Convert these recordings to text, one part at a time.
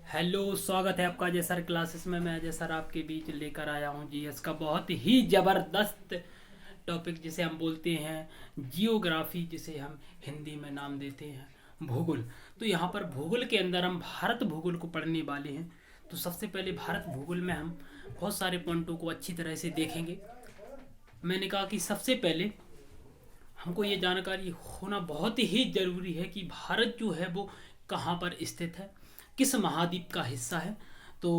Hello, स्वागत है आपका अजय सर क्लासेस में। मैं अजय सर आपके बीच लेकर आया हूँ जीएस का बहुत ही ज़बरदस्त टॉपिक, जिसे हम बोलते हैं जियोग्राफी, जिसे हम हिंदी में नाम देते हैं भूगोल। तो यहाँ पर भूगोल के अंदर हम भारत भूगोल को पढ़ने वाले हैं। तो सबसे पहले भारत भूगोल में हम बहुत सारे पॉइंटों को अच्छी तरह से देखेंगे। मैंने कहा कि सबसे पहले हमको ये जानकारी होना बहुत ही ज़रूरी है कि भारत जो है वो कहाँ पर स्थित है, किस महाद्वीप का हिस्सा है। तो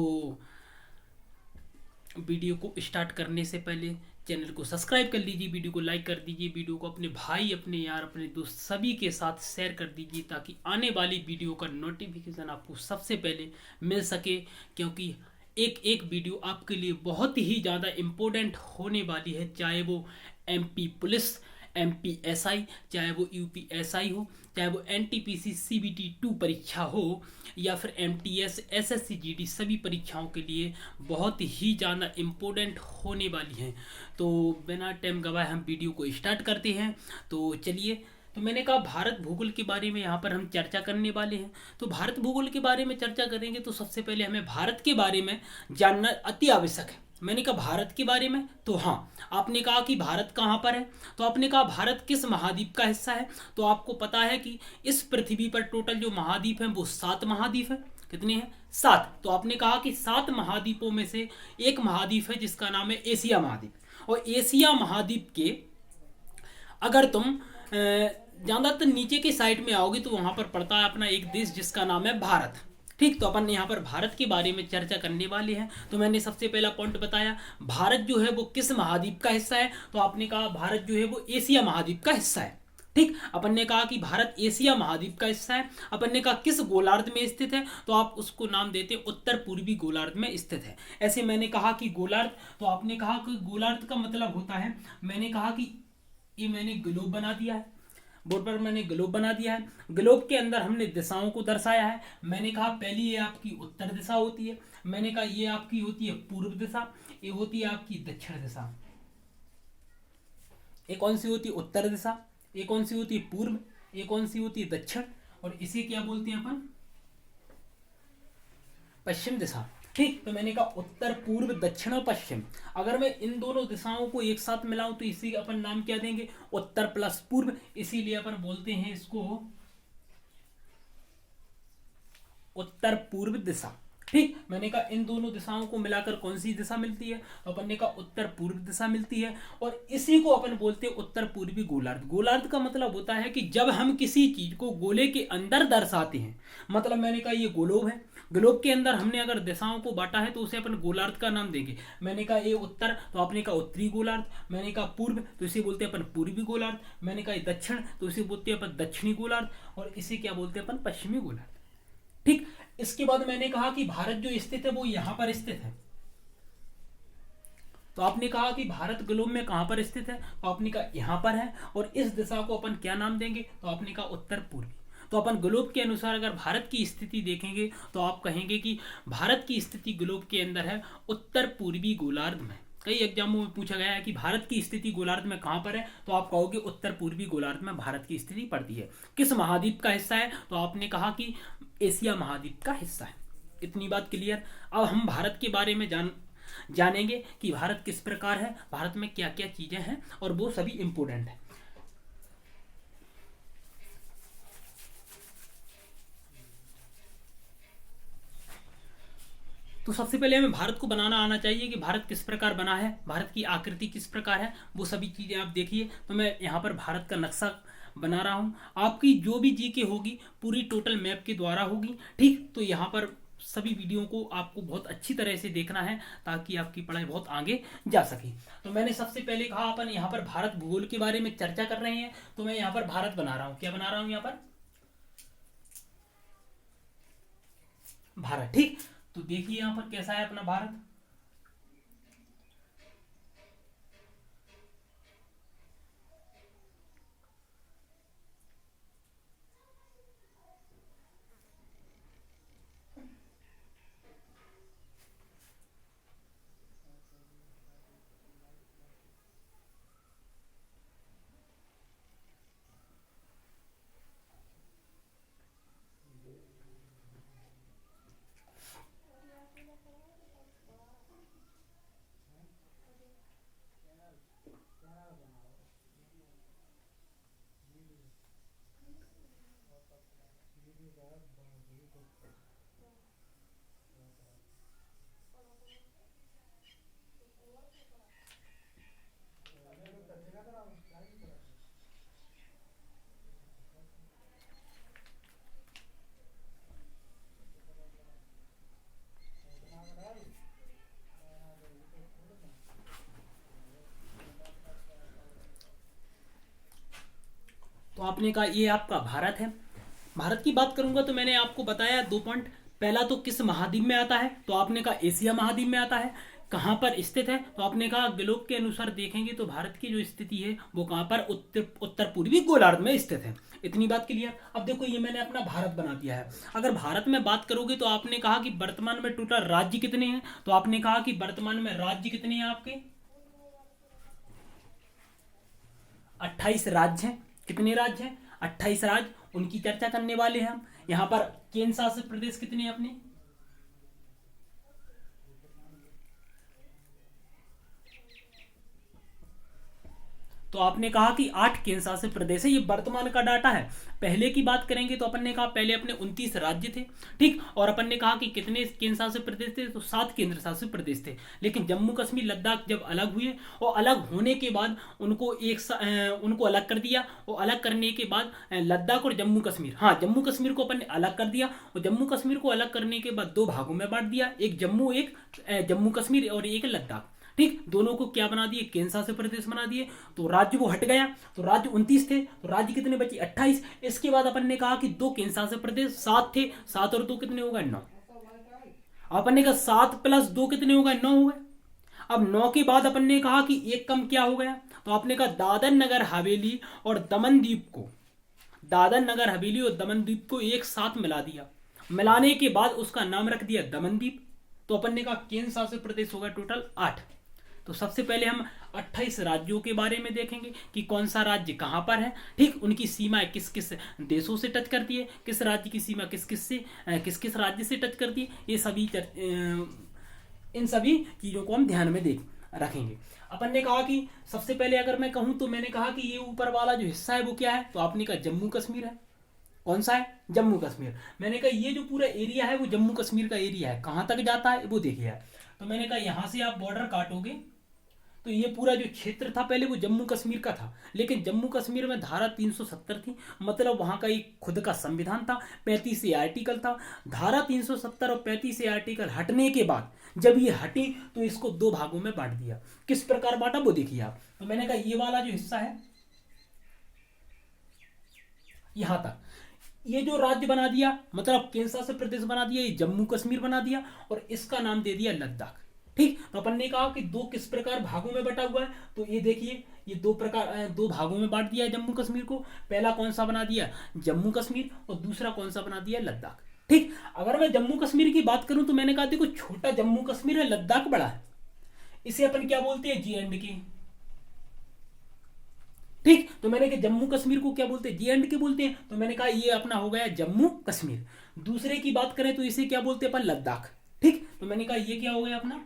वीडियो को स्टार्ट करने से पहले चैनल को सब्सक्राइब कर लीजिए, वीडियो को लाइक कर दीजिए, वीडियो को अपने भाई, अपने यार, अपने दोस्त सभी के साथ शेयर कर दीजिए, ताकि आने वाली वीडियो का नोटिफिकेशन आपको सबसे पहले मिल सके। क्योंकि एक एक वीडियो आपके लिए बहुत ही ज़्यादा इम्पोर्टेंट होने वाली है, चाहे वो एमपी पुलिस, एमपी एसआई, चाहे वो यूपी एसआई हो, चाहे वो एनटीपीसी सीबीटी 2 परीक्षा हो, या फिर एमटीएस एसएससी जीडी, सभी परीक्षाओं के लिए बहुत ही ज़्यादा इम्पोर्टेंट होने वाली हैं। तो बिना टाइम गवाए हम वीडियो को स्टार्ट करते हैं। तो चलिए, तो मैंने कहा भारत भूगोल के बारे में यहाँ पर हम चर्चा करने वाले हैं। तो भारत भूगोल के बारे में चर्चा करेंगे तो सबसे पहले हमें भारत के बारे में जानना अति आवश्यक है। मैंने कहा भारत के बारे में, तो हाँ, आपने कहा कि भारत कहाँ पर है, तो आपने कहा भारत किस महाद्वीप का हिस्सा है। तो आपको पता है कि इस पृथ्वी पर टोटल जो महाद्वीप हैं वो 7 महाद्वीप है। कितने हैं? 7। तो आपने कहा कि 7 महाद्वीपों में से एक महाद्वीप है जिसका नाम है एशिया महाद्वीप। और एशिया महाद्वीप के अगर तुम ज़्यादातर नीचे की साइड में आओगे तो वहाँ पर पड़ता है अपना एक देश जिसका नाम है भारत। ठीक, तो अपन यहाँ पर भारत के बारे में चर्चा करने वाले हैं। तो मैंने सबसे पहला पॉइंट बताया, भारत जो है वो किस महाद्वीप का हिस्सा है। तो आपने कहा भारत जो है वो एशिया महाद्वीप का हिस्सा है। ठीक, अपन ने कहा कि भारत एशिया महाद्वीप का हिस्सा है। अपन ने कहा किस गोलार्ध में स्थित है, तो आप उसको नाम देते हैं उत्तर पूर्वी गोलार्ध में स्थित है। ऐसे मैंने कहा कि गोलार्ध, तो आपने कहा कि गोलार्ध का मतलब होता है, मैंने कहा कि ये मैंने ग्लोब बना दिया है, बोर्ड पर मैंने ग्लोब बना दिया है। ग्लोब के अंदर हमने दिशाओं को दर्शाया है। मैंने कहा पहली ये आपकी उत्तर दिशा होती है, मैंने कहा ये आपकी होती है पूर्व दिशा, ये होती है आपकी दक्षिण दिशा। ये कौन सी होती है? उत्तर दिशा। ये कौन सी होती है? पूर्व। ये कौन सी होती है? दक्षिण। और इसे क्या बोलते हैं अपन? पश्चिम दिशा। ठीक, तो मैंने कहा उत्तर, पूर्व, दक्षिण और पश्चिम। अगर मैं इन दोनों दिशाओं को एक साथ मिलाऊं तो इसी अपन नाम क्या देंगे? उत्तर प्लस पूर्व। इसीलिए अपन बोलते हैं इसको उत्तर पूर्व दिशा। ठीक, मैंने कहा इन दोनों दिशाओं को मिलाकर कौन सी दिशा मिलती है? तो अपन ने कहा उत्तर पूर्व दिशा मिलती है। और इसी को अपन बोलते हैं उत्तर पूर्वी गोलार्ध। गोलार्ध का मतलब होता है कि जब हम किसी चीज को गोले के अंदर दर्शाते हैं, मतलब मैंने कहा ये गोलोब है, ग्लोब के अंदर हमने अगर दिशाओं को बांटा है तो उसे अपन गोलार्ध का नाम देंगे। मैंने कहा ये उत्तर, तो आपने कहा उत्तरी गोलार्ध। मैंने कहा पूर्व, तो इसे बोलते हैं अपन पूर्वी गोलार्ध। मैंने कहा दक्षिण, तो इसे बोलते हैं अपन दक्षिणी गोलार्ध। और इसे क्या बोलते हैं अपन? पश्चिमी गोलार्ध। ठीक, इसके बाद मैंने कहा कि भारत जो स्थित है वो यहां पर स्थित है। तो आपने कहा कि भारत ग्लोब में कहां पर स्थित है, तो आपने कहा यहां पर है। और इस दिशा को अपन क्या नाम देंगे? तो आपने कहा उत्तर पूर्वी। तो अपन ग्लोब के अनुसार अगर भारत की स्थिति देखेंगे तो आप कहेंगे कि भारत की स्थिति ग्लोब के अंदर है उत्तर पूर्वी गोलार्ध में। कई एग्जामों में पूछा गया है कि भारत की स्थिति गोलार्ध में कहां पर है, तो आप कहोगे उत्तर पूर्वी गोलार्ध में भारत की स्थिति पड़ती है। किस महाद्वीप का हिस्सा है, तो आपने कहा कि एशिया महाद्वीप का हिस्सा है। इतनी बात क्लियर। अब हम भारत के बारे में जानेंगे कि भारत किस प्रकार है, भारत में क्या क्या चीजें हैं, और वो सभी इंपोर्टेंट है। तो सबसे पहले हमें भारत को बनाना आना चाहिए कि भारत किस प्रकार बना है, भारत की आकृति किस प्रकार है, वो सभी चीजें आप देखिए। तो मैं यहाँ पर भारत का नक्शा बना रहा हूँ। आपकी जो भी जीके होगी पूरी टोटल मैप के द्वारा होगी। ठीक, तो यहाँ पर सभी वीडियो को आपको बहुत अच्छी तरह से देखना है ताकि आपकी पढ़ाई बहुत आगे जा सके। तो मैंने सबसे पहले कहा अपन यहाँ पर भारत भूगोल के बारे में चर्चा कर रहे हैं, तो मैं यहाँ पर भारत बना रहा हूँ। क्या बना रहा हूँ यहाँ पर? भारत। ठीक, तो देखिए यहाँ पर कैसा है अपना भारत। तो आपने कहा ये आपका भारत है। भारत की बात करूंगा तो मैंने आपको बताया 2 पॉइंट। पहला तो किस महाद्वीप में आता है, तो आपने कहा एशिया महाद्वीप में आता है। कहाँ पर स्थित है, तो आपने कहा ग्लोब के अनुसार देखेंगे तो भारत की जो स्थिति है वो कहाँ पर उत्तर उत्तर पूर्वी गोलार्ध में स्थित है। इतनी बात क्लियर। अब देखो ये मैंने अपना भारत बना दिया है। अगर भारत में बात करोगे तो आपने कहा कि वर्तमान में टोटल राज्य कितने हैं, तो आपने कहा कि वर्तमान में राज्य कितने हैं आपके 28 राज्य हैं। कितने राज्य हैं 28 राज्य, उनकी चर्चा करने वाले हैं हम। यहां पर केंद्र शासित प्रदेश कितने हैं अपने, तो आपने कहा कि 8 केंद्र शासित प्रदेश है। ये वर्तमान का डाटा है। पहले की बात करेंगे तो अपन ने कहा पहले अपने 29 राज्य थे, ठीक। और अपन ने कहा कि कितने केंद्र शासित प्रदेश थे, तो 7 केंद्र शासित प्रदेश थे। लेकिन जम्मू कश्मीर लद्दाख जब अलग हुए और अलग होने के बाद उनको अलग कर दिया। और अलग करने के बाद लद्दाख और जम्मू कश्मीर, हाँ जम्मू कश्मीर को अपन ने अलग कर दिया। और जम्मू कश्मीर को अलग करने के बाद 2 भागों में बांट दिया, एक जम्मू, एक जम्मू कश्मीर और एक लद्दाख, ठीक। दोनों को क्या बना दिए, केंद्र शासित प्रदेश बना दिए। तो राज्य वो हट गया। तो राज्य 29 थे, तो राज्य कितने बचे 28। इसके बाद अपन ने कहा कि 2 केंद्र शासित प्रदेश 7 थे, 7 और 2 कितने हो गए 9। अपन ने कहा 7 प्लस 2 कितने हो गए 9 हो गए। अब 9 के बाद अपन ने कहा कि एक कम क्या हो गया, तो आपने कहा दादर नगर हवेली और दमन द्वीप को, दादर नगर हवेली और दमन द्वीप को एक साथ मिला दिया। मिलाने के बाद उसका नाम रख दिया दमन द्वीप। तो अपन ने कहा केंद्र शासित प्रदेश हो गया टोटल 8। तो सबसे पहले हम 28 राज्यों के बारे में देखेंगे कि कौन सा राज्य कहाँ पर है, ठीक। उनकी सीमाएं किस किस देशों से टच करती है, किस राज्य की सीमा किस किस राज्य से टच करती है, ये सभी इन सभी चीज़ों को हम ध्यान में देख रखेंगे। अपन ने कहा कि सबसे पहले अगर मैं कहूँ तो मैंने कहा कि ये ऊपर वाला जो हिस्सा है वो क्या है, तो आपने कहा जम्मू कश्मीर है। कौन सा है, जम्मू कश्मीर। मैंने कहा ये जो पूरा एरिया है वो जम्मू कश्मीर का एरिया है। कहाँ तक जाता है वो देखिए। तो मैंने कहा यहाँ से आप बॉर्डर काटोगे तो ये पूरा जो क्षेत्र था पहले वो जम्मू कश्मीर का था। लेकिन जम्मू कश्मीर में धारा 370 थी, मतलब वहां का एक खुद का संविधान था, 35 ए आर्टिकल था। धारा 370 और 35 ए आर्टिकल हटने के बाद जब ये हटी तो इसको 2 भागों में बांट दिया। किस प्रकार बांटा वो देखिए आप। तो मैंने कहा ये वाला जो हिस्सा है यहां तक, ये जो राज्य बना दिया, मतलब केंद्र शासित प्रदेश बना दिया, ये जम्मू कश्मीर बना दिया और इसका नाम दे दिया लद्दाख, ठीक। तो अपन ने कहा कि 2 किस प्रकार भागों में बटा हुआ है, तो ये देखिए ये 2 भागों में बांट दिया है जम्मू कश्मीर को। पहला कौन सा बना दिया, जम्मू कश्मीर, और दूसरा कौन सा बना दिया, लद्दाख, ठीक। अगर मैं जम्मू कश्मीर की बात करूं तो मैंने कहा देखो छोटा जम्मू कश्मीर है, लद्दाख बड़ा है। इसे अपन क्या बोलते हैं, JNK, ठीक। तो मैंने कहा जम्मू कश्मीर को क्या बोलते हैं, JNK बोलते हैं। तो मैंने कहा ये अपना हो गया जम्मू कश्मीर। दूसरे की बात करें तो इसे क्या बोलते हैं अपन, लद्दाख, ठीक। तो मैंने कहा ये क्या हो गया अपना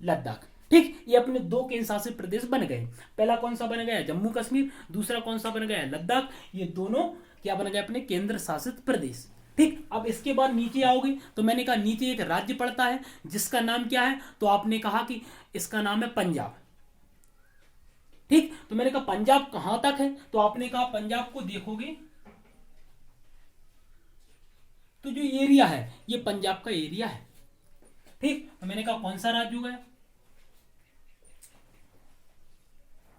लद्दाख, ठीक। ये अपने 2 केंद्र शासित प्रदेश बन गए। पहला कौन सा बन गया, जम्मू कश्मीर, दूसरा कौन सा बन गया, लद्दाख। ये दोनों क्या बन गए अपने केंद्र शासित प्रदेश, ठीक। अब इसके बाद नीचे आओगे तो मैंने कहा नीचे एक राज्य पड़ता है जिसका नाम क्या है, तो आपने कहा कि इसका नाम है पंजाब, ठीक। तो मैंने कहा पंजाब कहां तक है, तो आपने कहा पंजाब को देखोगे तो जो एरिया है ये पंजाब का एरिया है, ठीक। तो मैंने कहा कौन सा राज्य हो गया,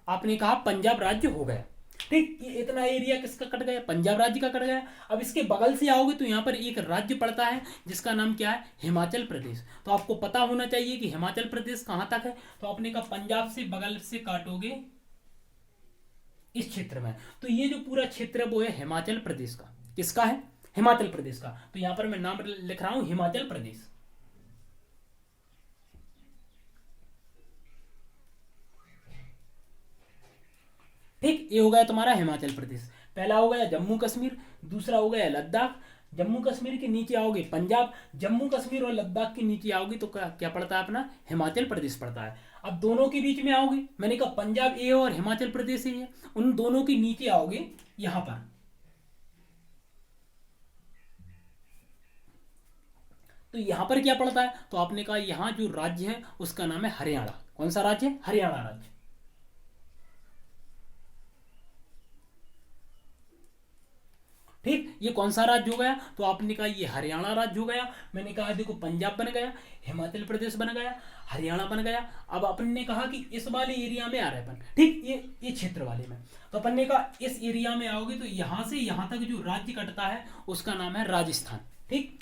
आपने कहा पंजाब राज्य हो गया, ठीक। ये इतना एरिया किसका कट गया, पंजाब राज्य का कट गया। अब इसके बगल से आओगे तो यहाँ पर एक राज्य पड़ता है जिसका नाम क्या है, हिमाचल प्रदेश। तो आपको पता होना चाहिए कि हिमाचल प्रदेश कहाँ तक है। तो आपने कहा पंजाब से बगल से काटोगे इस क्षेत्र में, तो ये जो पूरा क्षेत्र है वो है हिमाचल प्रदेश का। किसका है, हिमाचल प्रदेश का। तो यहां पर मैं नाम लिख रहा हूं हिमाचल प्रदेश, ठीक। ये हो गया तुम्हारा हिमाचल प्रदेश। पहला हो गया जम्मू कश्मीर, दूसरा हो गया लद्दाख। जम्मू कश्मीर के नीचे आओगे पंजाब, जम्मू कश्मीर और लद्दाख के नीचे आओगे तो क्या क्या पड़ता है अपना, हिमाचल प्रदेश पड़ता है। अब दोनों के बीच में आओगे, मैंने कहा पंजाब ए और हिमाचल प्रदेश ए है, उन दोनों के नीचे आओगे यहां पर, तो यहां पर क्या पड़ता है, तो आपने कहा यहां जो राज्य है उसका नाम है हरियाणा। कौन सा राज्य है? हरियाणा राज्य। ठीक, ये कौन सा राज्य हो गया? तो आपने कहा ये हरियाणा राज्य हो गया। मैंने कहा देखो पंजाब बन गया, हिमाचल प्रदेश बन गया, हरियाणा बन गया। अब अपन ने कहा कि इस वाले एरिया में आ रहे अपन, ठीक, ये क्षेत्र वाले में। तो अपन ने कहा इस एरिया में आओगे तो यहां से यहां तक जो राज्य कटता है उसका नाम है राजस्थान। ठीक,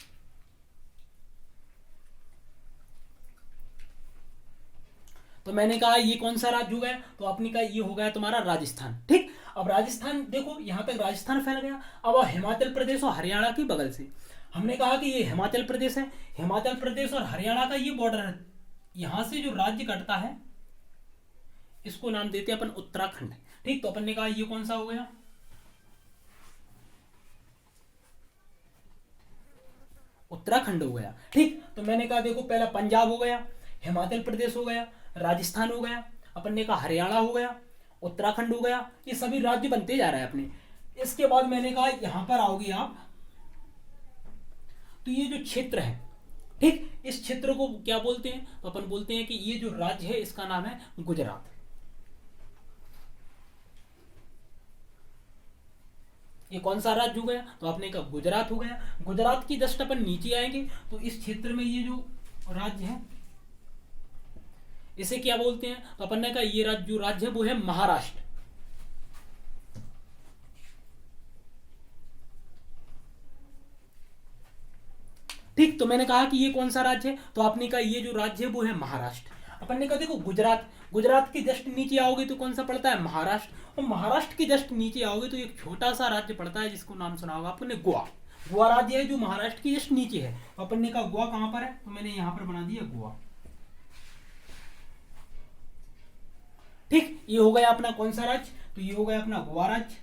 तो मैंने कहा ये कौन सा राज्य हो गया? तो आपने कहा ये हो गया तुम्हारा राजस्थान। ठीक, अब राजस्थान देखो यहां तक राजस्थान फैल गया। अब हिमाचल प्रदेश और हरियाणा की बगल से हमने कहा कि ये हिमाचल प्रदेश है, हिमाचल प्रदेश और हरियाणा का ये बॉर्डर है, यहां से जो राज्य कटता है इसको नाम देते हैं अपन उत्तराखंड। ठीक, तो अपन ने कहा ये कौन सा हो गया? उत्तराखंड हो गया। ठीक, तो मैंने कहा देखो पहला पंजाब हो गया, हिमाचल प्रदेश हो गया, राजस्थान हो गया, अपन ने कहा हरियाणा हो गया, उत्तराखंड हो गया, ये सभी राज्य बनते जा रहे हैं अपने। इसके बाद मैंने कहा यहां पर आओगे आप तो ये जो क्षेत्र है, ठीक, इस क्षेत्र को क्या बोलते हैं? तो अपन बोलते हैं कि ये जो राज्य है इसका नाम है गुजरात। ये कौन सा राज्य हो गया? तो आपने कहा गुजरात हो गया। गुजरात की जस्ट अपन नीचे आएंगे तो इस क्षेत्र में ये जो राज्य है इसे क्या बोलते हैं? तो अपन ने कहा ये राज्य जो राज्य है वो है महाराष्ट्र। ठीक, तो मैंने कहा कि ये कौन सा राज्य है? तो आपने कहा ये जो राज्य है वो है महाराष्ट्र। अपन ने कहा देखो गुजरात, गुजरात के जस्ट नीचे आओगे तो कौन सा पड़ता है? महाराष्ट्र। और महाराष्ट्र के जस्ट नीचे आओगे तो एक छोटा सा राज्य पड़ता है जिसको नाम सुना होगा आपने, गोवा। गोवा राज्य है जो महाराष्ट्र के जस्ट नीचे है। तो अपन ने कहा गोवा कहां पर है? तो मैंने यहां पर बना दिया गोवा। ठीक, ये हो गया अपना कौन सा राज्य? तो ये हो गया अपना गोवा राज्य।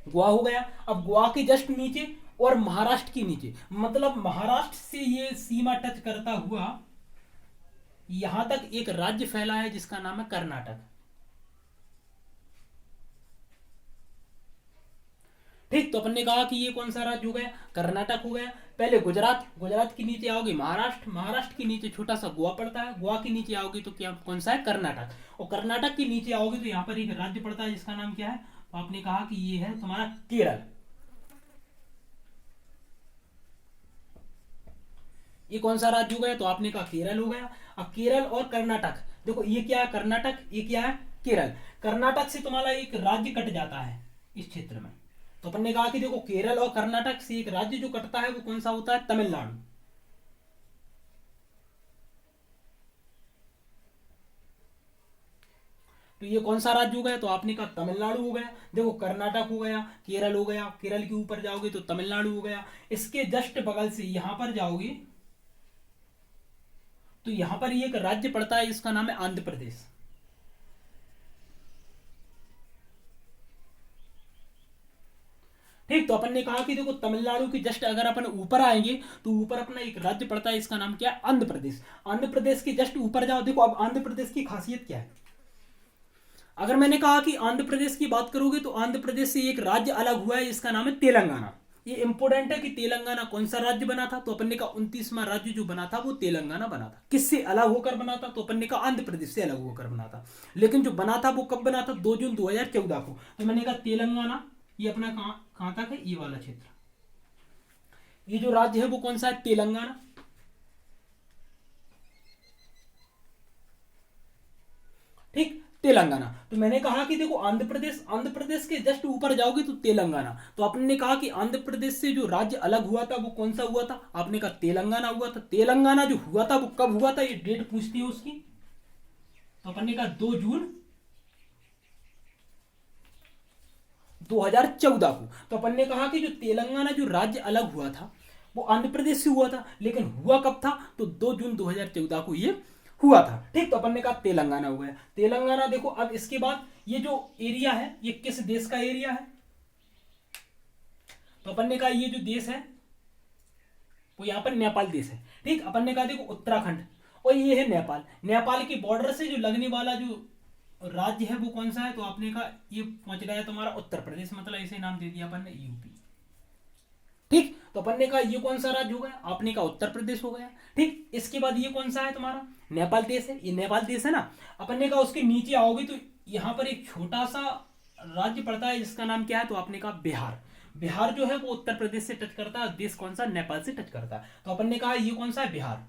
गोवा हो गया। अब गोवा के जस्ट नीचे और महाराष्ट्र के नीचे, मतलब महाराष्ट्र से ये सीमा टच करता हुआ यहां तक एक राज्य फैला है जिसका नाम है कर्नाटक। ठीक, तो अपन ने कहा कि ये कौन सा राज्य हो गया? कर्नाटक हो गया। पहले गुजरात, गुजरात के नीचे आओगे महाराष्ट्र, महाराष्ट्र के नीचे छोटा सा गोवा पड़ता है, गोवा के नीचे आओगे तो क्या कौन सा है? कर्नाटक। और कर्नाटक के नीचे आओगे तो यहाँ पर एक राज्य पड़ता है जिसका नाम क्या है? तो आपने कहा कि ये है तुम्हारा केरल। ये कौन सा राज्य हो गया? तो आपने कहा केरल हो गया। अब केरल और कर्नाटक देखो, ये क्या है? कर्नाटक, ये क्या है? केरल। कर्नाटक से तुम्हारा एक राज्य कट जाता है इस क्षेत्र में। तो अपन ने कहा कि देखो केरल और कर्नाटक से एक राज्य जो कटता है वो कौन सा होता है? तमिलनाडु। तो ये कौन सा राज्य हो गया? तो आपने कहा तमिलनाडु हो गया। देखो कर्नाटक हो गया, केरल हो गया, केरल के ऊपर जाओगे तो तमिलनाडु हो गया। इसके जस्ट बगल से यहां पर जाओगे तो यहां पर ये एक राज्य पड़ता है इसका नाम है आंध्र प्रदेश। ठीक, तो अपन ने कहा कि देखो तमिलनाडु की जस्ट अगर अपन ऊपर आएंगे तो ऊपर अपना एक राज्य पड़ता है इसका नाम क्या है? आंध्र प्रदेश। आंध्र प्रदेश के जस्ट ऊपर जाओ, देखो अब आंध्र प्रदेश की खासियत क्या है? अगर मैंने कहा कि आंध्र प्रदेश की बात करोगे तो आंध्र प्रदेश से एक राज्य अलग हुआ है जिसका नाम है तेलंगाना। ये इंपोर्टेंट है कि तेलंगाना कौन सा राज्य बना था? तो अपन ने कहा 29वां राज्य जो बना था वो तेलंगाना बना था। किससे अलग होकर बना था? तो अपन ने कहा आंध्र प्रदेश से अलग होकर बना था। लेकिन जो बना था वो कब बना था? 2 जून 2014 को। तो मैंने कहा तेलंगाना ये अपना कहां तक है? ये वाला क्षेत्र। ये जो राज्य है वो कौन सा है? तेलंगाना। ठीक, तेलंगाना। तो मैंने कहा कि देखो आंध्र प्रदेश, आंध्र प्रदेश के जस्ट ऊपर जाओगे तो तेलंगाना। तो आपने कहा कि आंध्र प्रदेश से जो राज्य अलग हुआ था वो कौन सा हुआ था? आपने कहा तेलंगाना हुआ था। तेलंगाना जो हुआ था वो कब हुआ था? ये डेट पूछती है उसकी। तो अपन ने कहा 2 जून 2014 को। तो अपन ने कहा कि जो तेलंगाना जो राज्य अलग हुआ था वो आंध्र प्रदेश से हुआ था, लेकिन हुआ कब था? तो 2 जून 2014 को ये हुआ था। ठीक, तो अपन ने कहा तेलंगाना हो गया। तेलंगाना देखो अब इसके बाद ये जो एरिया है ये किस देश का एरिया है? तो अपन ने कहा ये जो देश है वो यहां पर नेपाल देश है। ठीक, अपन ने कहा देखो उत्तराखंड और ये है नेपाल। नेपाल के बॉर्डर से जो लगने वाला जो राज्य है वो कौन सा है? तो आपने कहा ये पहुंच गया तुम्हारा उत्तर प्रदेश, मतलब इसे नाम दे दिया अपन ने यूपी। ठीक, तो अपन ने कहा ये कौन सा राज्य हो गया, आपने कहा उत्तर प्रदेश हो गया। ठीक, इसके बाद ये कौन सा है तुम्हारा, नेपाल देश है, ये नेपाल देश है ना। अपन ने कहा उसके नीचे आओगे तो यहाँ पर एक छोटा सा राज्य पड़ता है जिसका नाम क्या है, तो आपने कहा बिहार। बिहार जो है वो उत्तर प्रदेश से टच करता है, देश कौन सा, नेपाल से टच करता है। तो अपन ने कहा ये कौन सा है, बिहार।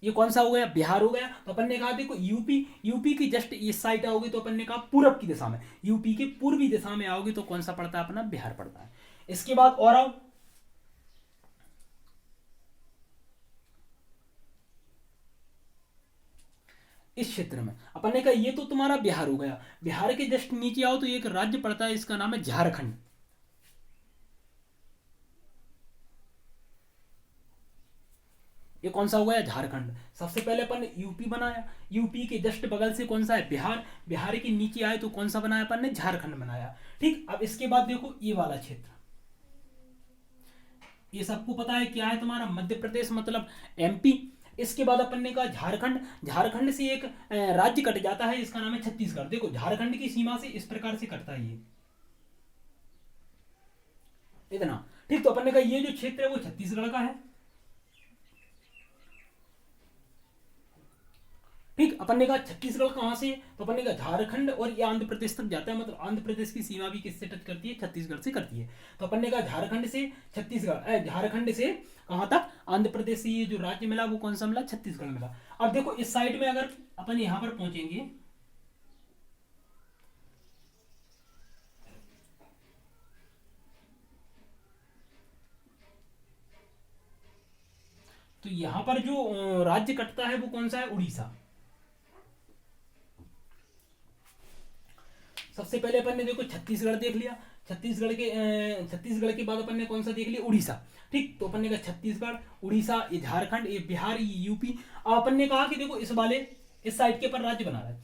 ये कौन सा हो गया, बिहार हो गया। तो अपन ने कहा देखो यूपी, यूपी की जस्ट इस साइड आओगे तो अपन ने कहा पूरब की दिशा में, यूपी के पूर्वी दिशा में आओगे तो कौन सा पड़ता है अपना, बिहार पड़ता है। इसके बाद और आओ, इस क्षेत्र में अपन ने कहा ये तो तुम्हारा बिहार हो गया। बिहार के जस्ट नीचे आओ तो एक राज्य पड़ता है, इसका नाम है झारखंड। ये कौन सा हो गया, झारखंड। सबसे पहले अपन ने यूपी बनाया, यूपी के जस्ट बगल से कौन सा है, बिहार। बिहार के नीचे आए तो कौन सा बनाया अपन ने, झारखंड बनाया। ठीक, अब इसके बाद देखो ये वाला क्षेत्र, ये सबको पता है क्या है तुम्हारा, मध्य प्रदेश मतलब एमपी। इसके बाद अपन ने कहा झारखंड, झारखंड से एक राज्य कट जाता है, इसका नाम है छत्तीसगढ़। देखो झारखंड की सीमा से इस प्रकार से कटता है ये, इतना। ठीक, तो अपन ने कहा ये जो क्षेत्र है वो छत्तीसगढ़ का है। ठीक, अपन ने कहा छत्तीसगढ़ कहां से, तो अपन ने कहा झारखंड और ये आंध्र प्रदेश तक जाता है, मतलब आंध्र प्रदेश की सीमा भी किससे टच करती है, छत्तीसगढ़ से करती है। तो अपन ने कहा झारखंड से छत्तीसगढ़, झारखंड से कहां तक, आंध्र प्रदेश से ये जो राज्य मिला वो कौन सा मिला, छत्तीसगढ़ मिला। अब देखो इस साइड में अगर अपन यहां पर पहुंचेंगे तो यहां पर जो राज्य कटता है वो कौन सा है, उड़ीसा। सबसे पहले अपन ने देखो छत्तीसगढ़ देख लिया, छत्तीसगढ़ के बाद अपन ने कौन सा देख लिया, उड़ीसा। ठीक, तो अपन ने कहा छत्तीसगढ़, उड़ीसा, ये झारखंड, ये बिहार, ये यूपी। अब अपन ने कहा कि देखो इस वाले इस साइड के ऊपर राज्य बना रहा है।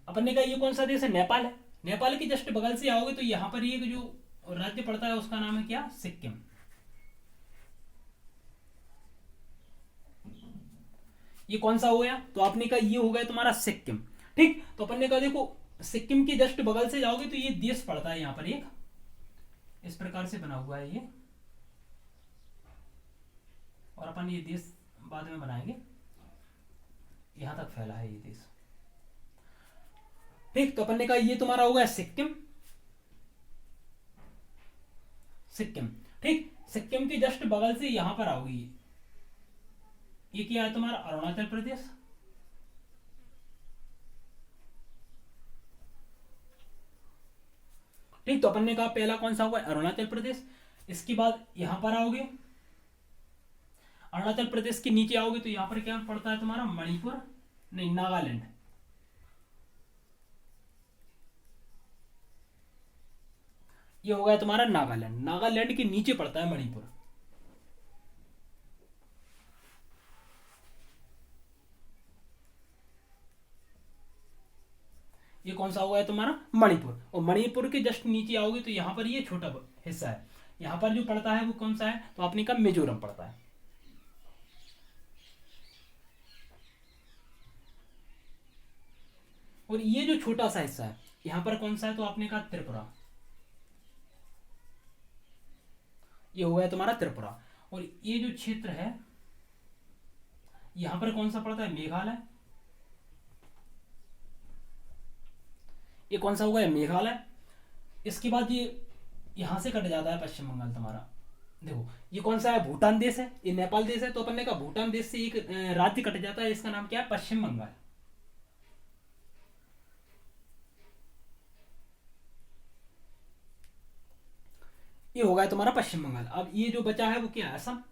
अपन ने कहा ये कौन सा देश है, नेपाल है। नेपाल के जस्ट बगल से आओगे तो यहाँ पर ये जो राज्य पड़ता है उसका नाम है क्या, सिक्किम। ये कौन सा हो गया, तो आपने कहा ये हो गया तुम्हारा सिक्किम। ठीक, तो अपन ने कहा देखो सिक्किम के जस्ट बगल से जाओगे तो ये देश पड़ता है यहाँ पर एक, इस प्रकार से बना हुआ है ये, और अपन ये देश बाद में बनाएंगे, यहां तक फैला है ये देश। ठीक, तो अपन ने कहा ये तुम्हारा हो गया सिक्किम, सिक्किम। ठीक, सिक्किम के जस्ट बगल से यहां पर आओगी, ये क्या है तुम्हारा, अरुणाचल प्रदेश। ठीक, तो अपन ने कहा पहला कौन सा हुआ, अरुणाचल प्रदेश। इसके बाद यहां पर आओगे, अरुणाचल प्रदेश के नीचे आओगे तो यहां पर क्या पड़ता है तुम्हारा, मणिपुर, नहीं नागालैंड। ये हो गया तुम्हारा नागालैंड, नागालैंड के नीचे पड़ता है मणिपुर। ये कौन सा हुआ है तुम्हारा, मणिपुर। और मणिपुर के जस्ट नीचे आओगे तो यहां पर ये छोटा हिस्सा है, यहां पर जो पड़ता है वो कौन सा है, तो आपने कहा मिजोरम पड़ता है। और ये जो छोटा सा हिस्सा है यहां पर कौन सा है, तो आपने कहा त्रिपुरा। ये हो गया तुम्हारा त्रिपुरा। और ये जो क्षेत्र है यहां पर कौन सा पड़ता है, मेघालय। ये कौन सा हो गया, मेघालय। इसके बाद ये यहां से कट जाता है पश्चिम बंगाल तुम्हारा। देखो ये कौन सा है, भूटान देश है, ये नेपाल देश है। तो अपन ने कहा भूटान देश से एक राज्य कट जाता है, इसका नाम क्या है, पश्चिम बंगाल। ये हो गया तुम्हारा पश्चिम बंगाल। अब ये जो बचा है वो क्या है, असम।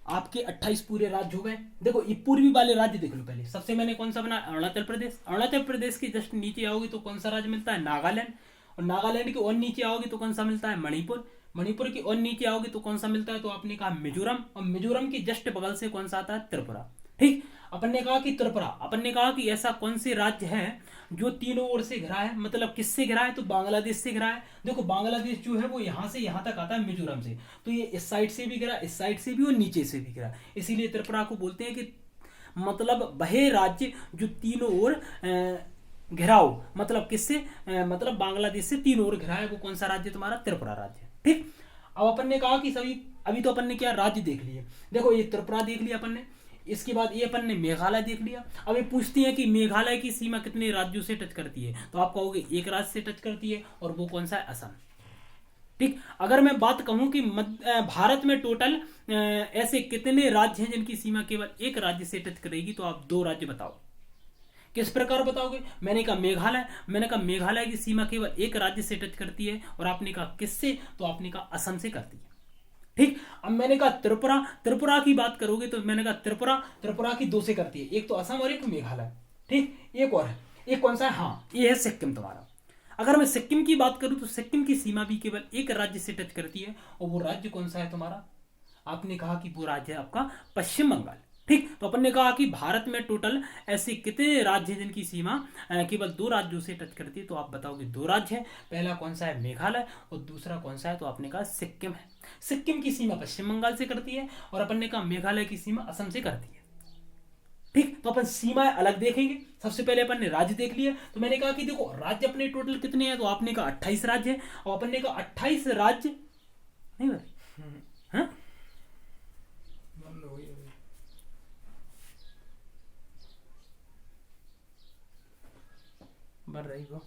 आपके 28 पूरे राज्य हो गए। देखो ये पूर्वी वाले राज्य देख लो पहले। सबसे मैंने कौन सा बना, अरुणाचल प्रदेश। अरुणाचल प्रदेश के जस्ट नीचे आओगे तो कौन सा राज्य मिलता है, नागालैंड। और नागालैंड के और नीचे आओगे तो कौन सा मिलता है, मणिपुर। मणिपुर के और नीचे आओगे तो कौन सा मिलता है, तो आपने कहा मिजोरम। और मिजोरम के जस्ट बगल से कौन सा आता है, त्रिपुरा। ठीक, अपन ने कहा कि त्रिपुरा, अपन ने कहा कि ऐसा कौन से राज्य है जो तीनों ओर से घिरा है, मतलब किससे घिरा है, तो बांग्लादेश से घिरा है। देखो बांग्लादेश जो है वो यहां से यहां तक आता है मिजोरम से, तो ये इस साइड से भी घिरा, इस साइड से भी और नीचे से भी घिरा, इसीलिए त्रिपुरा को बोलते हैं कि मतलब वह राज्य जो तीनों ओर घिराव, मतलब किससे, मतलब बांग्लादेश से तीनों ओर घिरा है, वो कौन सा राज्य तुम्हारा, त्रिपुरा राज्य। ठीक, अब अपन ने कहा कि सभी, अभी तो अपन ने क्या राज्य देख लिए, देखो ये त्रिपुरा देख लिया अपन ने, इसके बाद ये अपन ने मेघालय देख लिया। अब ये पूछती है कि मेघालय की सीमा कितने राज्यों से टच करती है, तो आप कहोगे एक राज्य से टच करती है, और वो कौन सा है, असम। ठीक, अगर मैं बात कहूं कि भारत में टोटल ऐसे कितने राज्य हैं जिनकी सीमा केवल एक राज्य से टच करेगी, तो आप दो राज्य बताओ। किस प्रकार बताओगे, मैंने कहा मेघालय, मैंने कहा मेघालय की सीमा केवल एक राज्य से टच करती है, और आपने कहा किससे, तो आपने कहा असम से करती है। ठीक, अब मैंने कहा त्रिपुरा, त्रिपुरा की बात करोगे तो मैंने कहा त्रिपुरा, त्रिपुरा की दो से करती है, एक तो असम और एक मेघालय। ठीक, एक और है, एक कौन सा है, हाँ ये है सिक्किम तुम्हारा। अगर मैं सिक्किम की बात करूं तो सिक्किम की सीमा भी केवल एक राज्य से टच करती है, और वो राज्य कौन सा है तुम्हारा, आपने कहा कि वो राज्य है आपका पश्चिम बंगाल। ठीक, तो अपन ने कहा कि भारत में टोटल ऐसे कितने राज्य हैं जिनकी सीमा केवल दो राज्यों से टच करती है, तो आप बताओगे दो राज्य है, पहला कौन सा है, मेघालय, और दूसरा कौन सा है, तो आपने कहा सिक्किम है। सिक्किम की सीमा पश्चिम बंगाल से करती है, और अपन ने कहा मेघालय की सीमा असम से करती है। ठीक, तो अपन सीमाएं अलग देखेंगे। सबसे पहले अपन ने राज्य देख लिया, तो मैंने कहा कि देखो राज्य अपने टोटल कितने हैं, तो आपने कहा 28 राज्य है, और अपन ने कहा 28 राज्य नहीं भाई, हाँ बढ़ रही वो।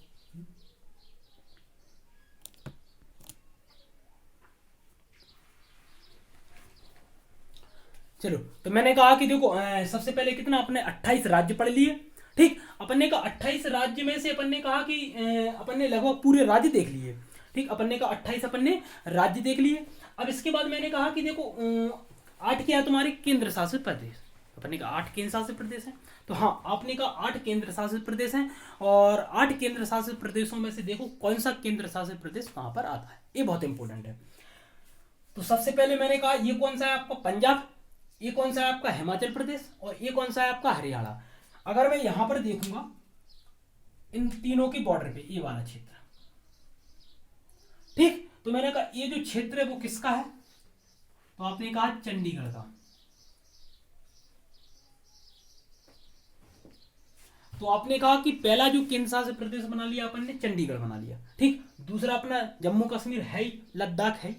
चलो, तो मैंने कहा कि देखो सबसे पहले कितना अपने 28 राज्य पढ़ लिए। ठीक, अपन ने कहा 28 राज्य में से अपन ने कहा कि अपन ने लगभग पूरे राज्य देख लिए। ठीक, अपन ने कहा 28 अपन ने राज्य देख लिए। अब इसके बाद मैंने कहा कि देखो 8 क्या है तुम्हारे केंद्र शासित प्रदेश, अपन ने कहा 8 केंद्र शासित प्रदेश है, तो हाँ आपने कहा 8 केंद्र शासित प्रदेश हैं, और 8 केंद्र शासित प्रदेशों में से देखो कौन सा केंद्र शासित प्रदेश कहाँ पर आता है, ये बहुत इंपॉर्टेंट है। तो सबसे पहले मैंने कहा ये कौन सा है आपका पंजाब, ये कौन सा है आपका हिमाचल प्रदेश, और ये कौन सा है आपका हरियाणा। अगर मैं यहां पर देखूंगा इन तीनों की बॉर्डर पे ये वाला क्षेत्र, ठीक, तो मैंने कहा ये जो क्षेत्र है वो किसका है, तो आपने कहा चंडीगढ़ का। तो आपने कहा कि पहला जो केंद्र शासित प्रदेश बना लिया अपन ने, चंडीगढ़ बना लिया। ठीक, दूसरा अपना जम्मू कश्मीर है ही, लद्दाख है।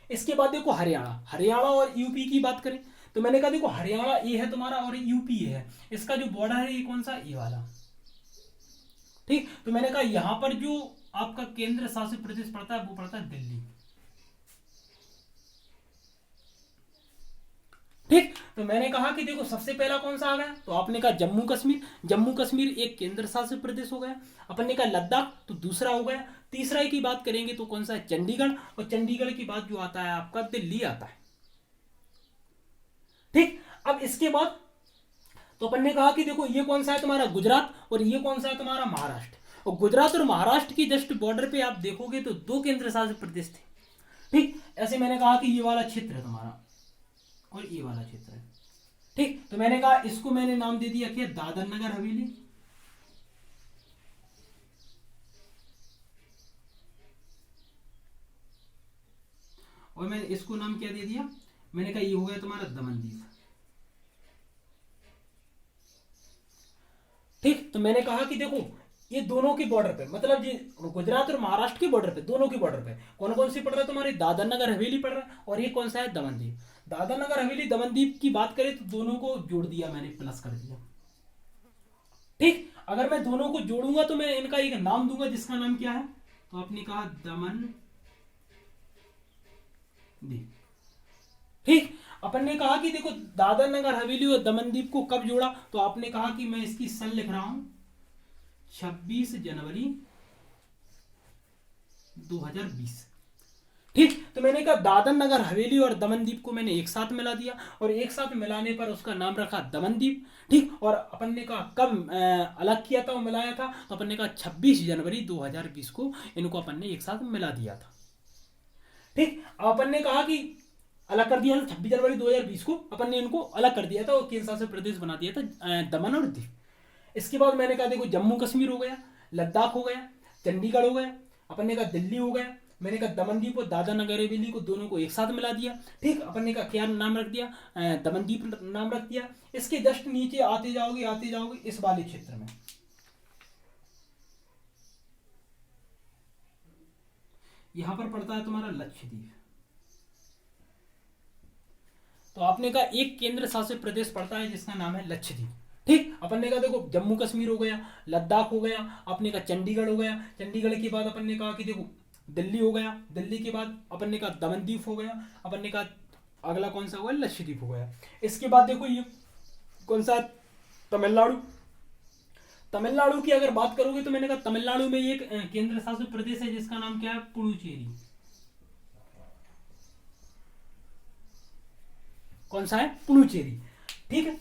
इसके बाद देखो हरियाणा, हरियाणा और यूपी की बात करें तो मैंने कहा देखो हरियाणा ये है तुम्हारा और यूपी ये है, इसका जो बॉर्डर है ये कौन सा, ये वाला। ठीक, तो मैंने कहा यहां पर जो आपका केंद्र शासित प्रदेश पड़ता है वो पड़ता है दिल्ली। ठीक, तो मैंने कहा कि देखो सबसे पहला कौन सा आ गया, तो आपने कहा जम्मू कश्मीर, जम्मू कश्मीर एक केंद्र शासित प्रदेश हो गया। अपन ने कहा लद्दाख, तो दूसरा हो गया। तीसरा की बात करेंगे तो कौन सा है, चंडीगढ़, और चंडीगढ़ की बात जो आता है आपका दिल्ली आता है। ठीक, अब इसके बाद तो अपन ने कहा कि देखो ये कौन सा है तुम्हारा गुजरात, और ये कौन सा है तुम्हारा महाराष्ट्र। और गुजरात और महाराष्ट्र की जस्ट बॉर्डर पे आप देखोगे तो दो केंद्र शासित प्रदेश थे। ठीक, ऐसे मैंने कहा कि ये वाला क्षेत्र है तुम्हारा और ये वाला क्षेत्र है। ठीक, तो मैंने कहा इसको मैंने नाम दे दिया क्या, दादर नगर हवेली। और मैंने इसको नाम क्या दे दिया, मैंने कहा ये हो गया तुम्हारा दमनदीव। ठीक, तो मैंने कहा कि देखो ये दोनों की बॉर्डर पे, मतलब ये गुजरात और महाराष्ट्र की बॉर्डर पे, दोनों की बॉर्डर पे कौन कौन सी पड़ रहा है तुम्हारे, दादर नगर हवेली पड़ रहा है, और ये कौन सा है, दमनदीव। दादर नगर हवेली दमनदीव की बात करें तो दोनों को जोड़ दिया मैंने, प्लस कर दिया। ठीक, अगर मैं दोनों को जोड़ूंगा तो मैं इनका एक नाम दूंगा जिसका नाम क्या है, तो आपने कहा दमन दीव। ठीक, अपन ने कहा कि देखो दादर नगर हवेली और दमनदीव को कब जोड़ा, तो आपने कहा कि मैं इसकी सन लिख रहा हूं 26 जनवरी 2020। ठीक, तो मैंने कहा दादर नगर हवेली और दमनदीव को मैंने एक साथ मिला दिया, और एक साथ मिलाने पर उसका नाम रखा दमनदीव। ठीक, और अपन ने कहा कब अलग किया था, मिलाया था, तो अपन ने कहा 26 जनवरी 2020 को इनको अपन ने एक साथ मिला दिया था। ठीक, अपन ने कहा कि अलग कर दिया था 26 जनवरी 2020 को, अपन ने इनको अलग कर दिया था और केंद्र शासित प्रदेश बना दिया था दमन और दीव। इसके बाद मैंने कहा देखो जम्मू कश्मीर हो गया, लद्दाख हो गया, चंडीगढ़ हो गया, अपन ने कहा दिल्ली हो गया, मैंने कहा दमनदीप और दादा नगर हवेली को दोनों को एक साथ मिला दिया। ठीक, अपन ने कहा क्या नाम रख दिया, दमनदीप नाम रख दिया। इसके जस्ट नीचे आते जाओगे इस वाले क्षेत्र में, यहां पर पड़ता है तुम्हारा लक्षद्वीप। तो आपने कहा एक केंद्र शासित प्रदेश पड़ता है जिसका नाम है लक्षद्वीप। ठीक, अपन ने कहा देखो जम्मू कश्मीर हो गया, लद्दाख हो गया, आपने कहा चंडीगढ़ हो गया, चंडीगढ़ के बाद अपन ने कहा कि देखो दिल्ली हो गया, दिल्ली के बाद अपन ने कहा दमनदीप हो गया, अपन ने कहा अगला कौन सा हुआ, लक्षद्वीप हो गया। इसके बाद देखो ये कौन सा, तमिलनाडु। तमिलनाडु की अगर बात करोगे तो मैंने कहा तमिलनाडु में एक केंद्र शासित प्रदेश है जिसका नाम क्या है, पुडुचेरी। कौन सा है, पुडुचेरी। ठीक है,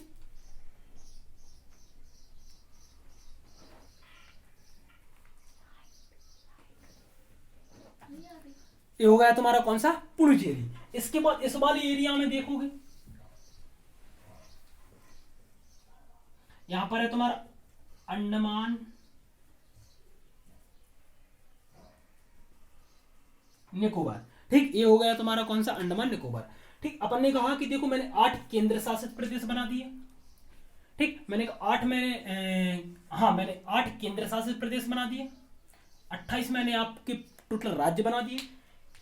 ये हो गया तुम्हारा कौन सा, पुडुचेरी। इसके बाद इस वाले एरिया में देखोगे यहां पर है तुम्हारा अंडमान निकोबार। ठीक, ये हो गया तुम्हारा कौन सा, अंडमान निकोबार। ठीक, अपन ने कहा कि देखो मैंने 8 केंद्र शासित प्रदेश बना दिए। ठीक, मैंने कहा 8 मैंने 8 केंद्र शासित प्रदेश बना दिए, 28 मैंने आपके टोटल राज्य बना दिए।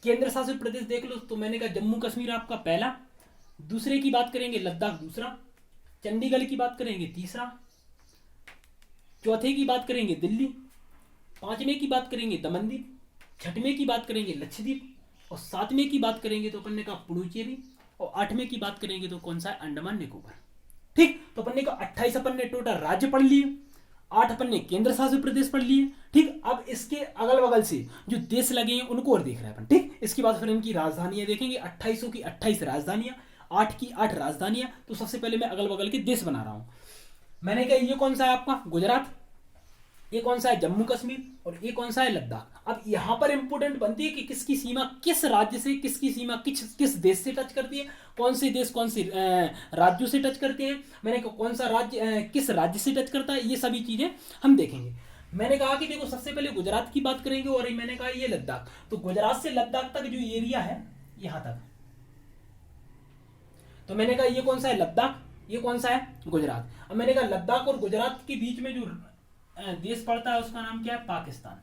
केंद्र शासित प्रदेश देख लो तो मैंने कहा जम्मू कश्मीर आपका पहला, दूसरे की बात करेंगे लद्दाख दूसरा, चंडीगढ़ की बात करेंगे तीसरा, चौथे की बात करेंगे दिल्ली, पांचवें की बात करेंगे दमनदीप, छठवें की बात करेंगे लक्षद्वीप, और सातवें की बात करेंगे तो अपन ने कहा पुडुचेरी, और आठवें की बात करेंगे तो कौन सा है, अंडमान निकोबार। ठीक, तो अपन ने कहा 28 अपन ने टोटल राज्य पढ़ लिए, 8 अपन ने केंद्र शासित प्रदेश पढ़ लिए। ठीक, अब इसके अगल बगल से जो देश लगे हैं उनको और देख रहे हैं अपन। ठीक, इसके बाद फिर इनकी राजधानियां देखेंगे, 28 की 28 राजधानियां, 8 की 8 राजधानियां। तो सबसे पहले मैं अगल बगल के देश बना रहा हूं। मैंने कहा ये कौन सा है आपका, गुजरात, ये कौन सा है, जम्मू कश्मीर, और ये कौन सा है, लद्दाख। अब यहां पर इंपोर्टेंट बनती है कि किसकी सीमा किस राज्य से, किसकी सीमा किस देश से टच करती है, कौन से देश कौन से राज्यों से टच करते हैं। मैंने कहा कौन सा राज्य किस राज्य से टच करता है, ये सभी चीजें हम देखेंगे। मैंने कहा कि देखो सबसे पहले गुजरात की बात करेंगे, और मैंने कहा ये लद्दाख। तो गुजरात से लद्दाख तक जो एरिया है यहां तक, तो मैंने कहा ये कौन सा है, लद्दाख, ये कौन सा है, गुजरात। अब मैंने कहा लद्दाख और गुजरात के बीच में जो देश पड़ता है उसका नाम क्या है, पाकिस्तान।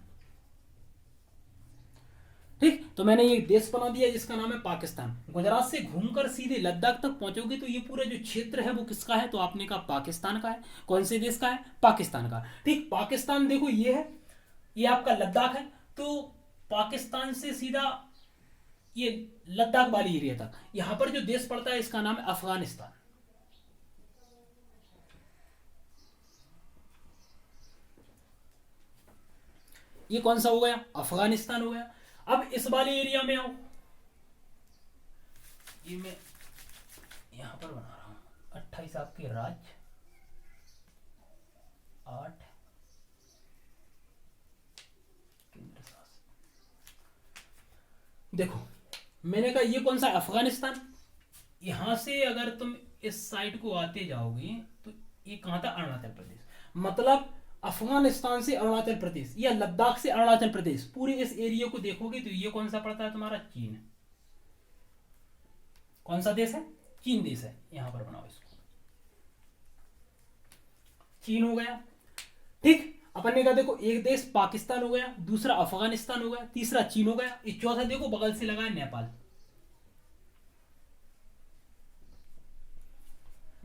ठीक, तो मैंने ये देश बना दिया जिसका नाम है पाकिस्तान। गुजरात से घूमकर सीधे लद्दाख तक पहुंचोगे तो ये पूरा जो क्षेत्र है वो किसका है, तो आपने कहा पाकिस्तान का है। कौन से देश का है, पाकिस्तान का। ठीक, पाकिस्तान देखो ये है, ये आपका लद्दाख है। तो पाकिस्तान से सीधा ये लद्दाख वाली एरिया तक, यहां पर जो देश पड़ता है इसका नाम है अफगानिस्तान। ये कौन सा हो गया, अफगानिस्तान हो गया। अब इस वाले एरिया में आओ, ये मैं यहां पर बना रहा हूं 28 आपके राज्य, 8 केंद्र शासित। देखो मैंने कहा ये कौन सा, अफगानिस्तान। यहां से अगर तुम इस साइड को आते जाओगे तो ये कहां था, अरुणाचल प्रदेश। मतलब अफगानिस्तान से अरुणाचल प्रदेश या लद्दाख से अरुणाचल प्रदेश, पूरे इस एरिया को देखोगे तो ये कौन सा पड़ता है तुम्हारा, चीन। कौन सा देश है, चीन देश है। यहां पर बनाओ इसको, चीन हो गया। ठीक, अपन ने कहा देखो एक देश पाकिस्तान हो गया, दूसरा अफगानिस्तान हो गया, तीसरा चीन हो गया, ये चौथा देखो बगल से लगा है नेपाल।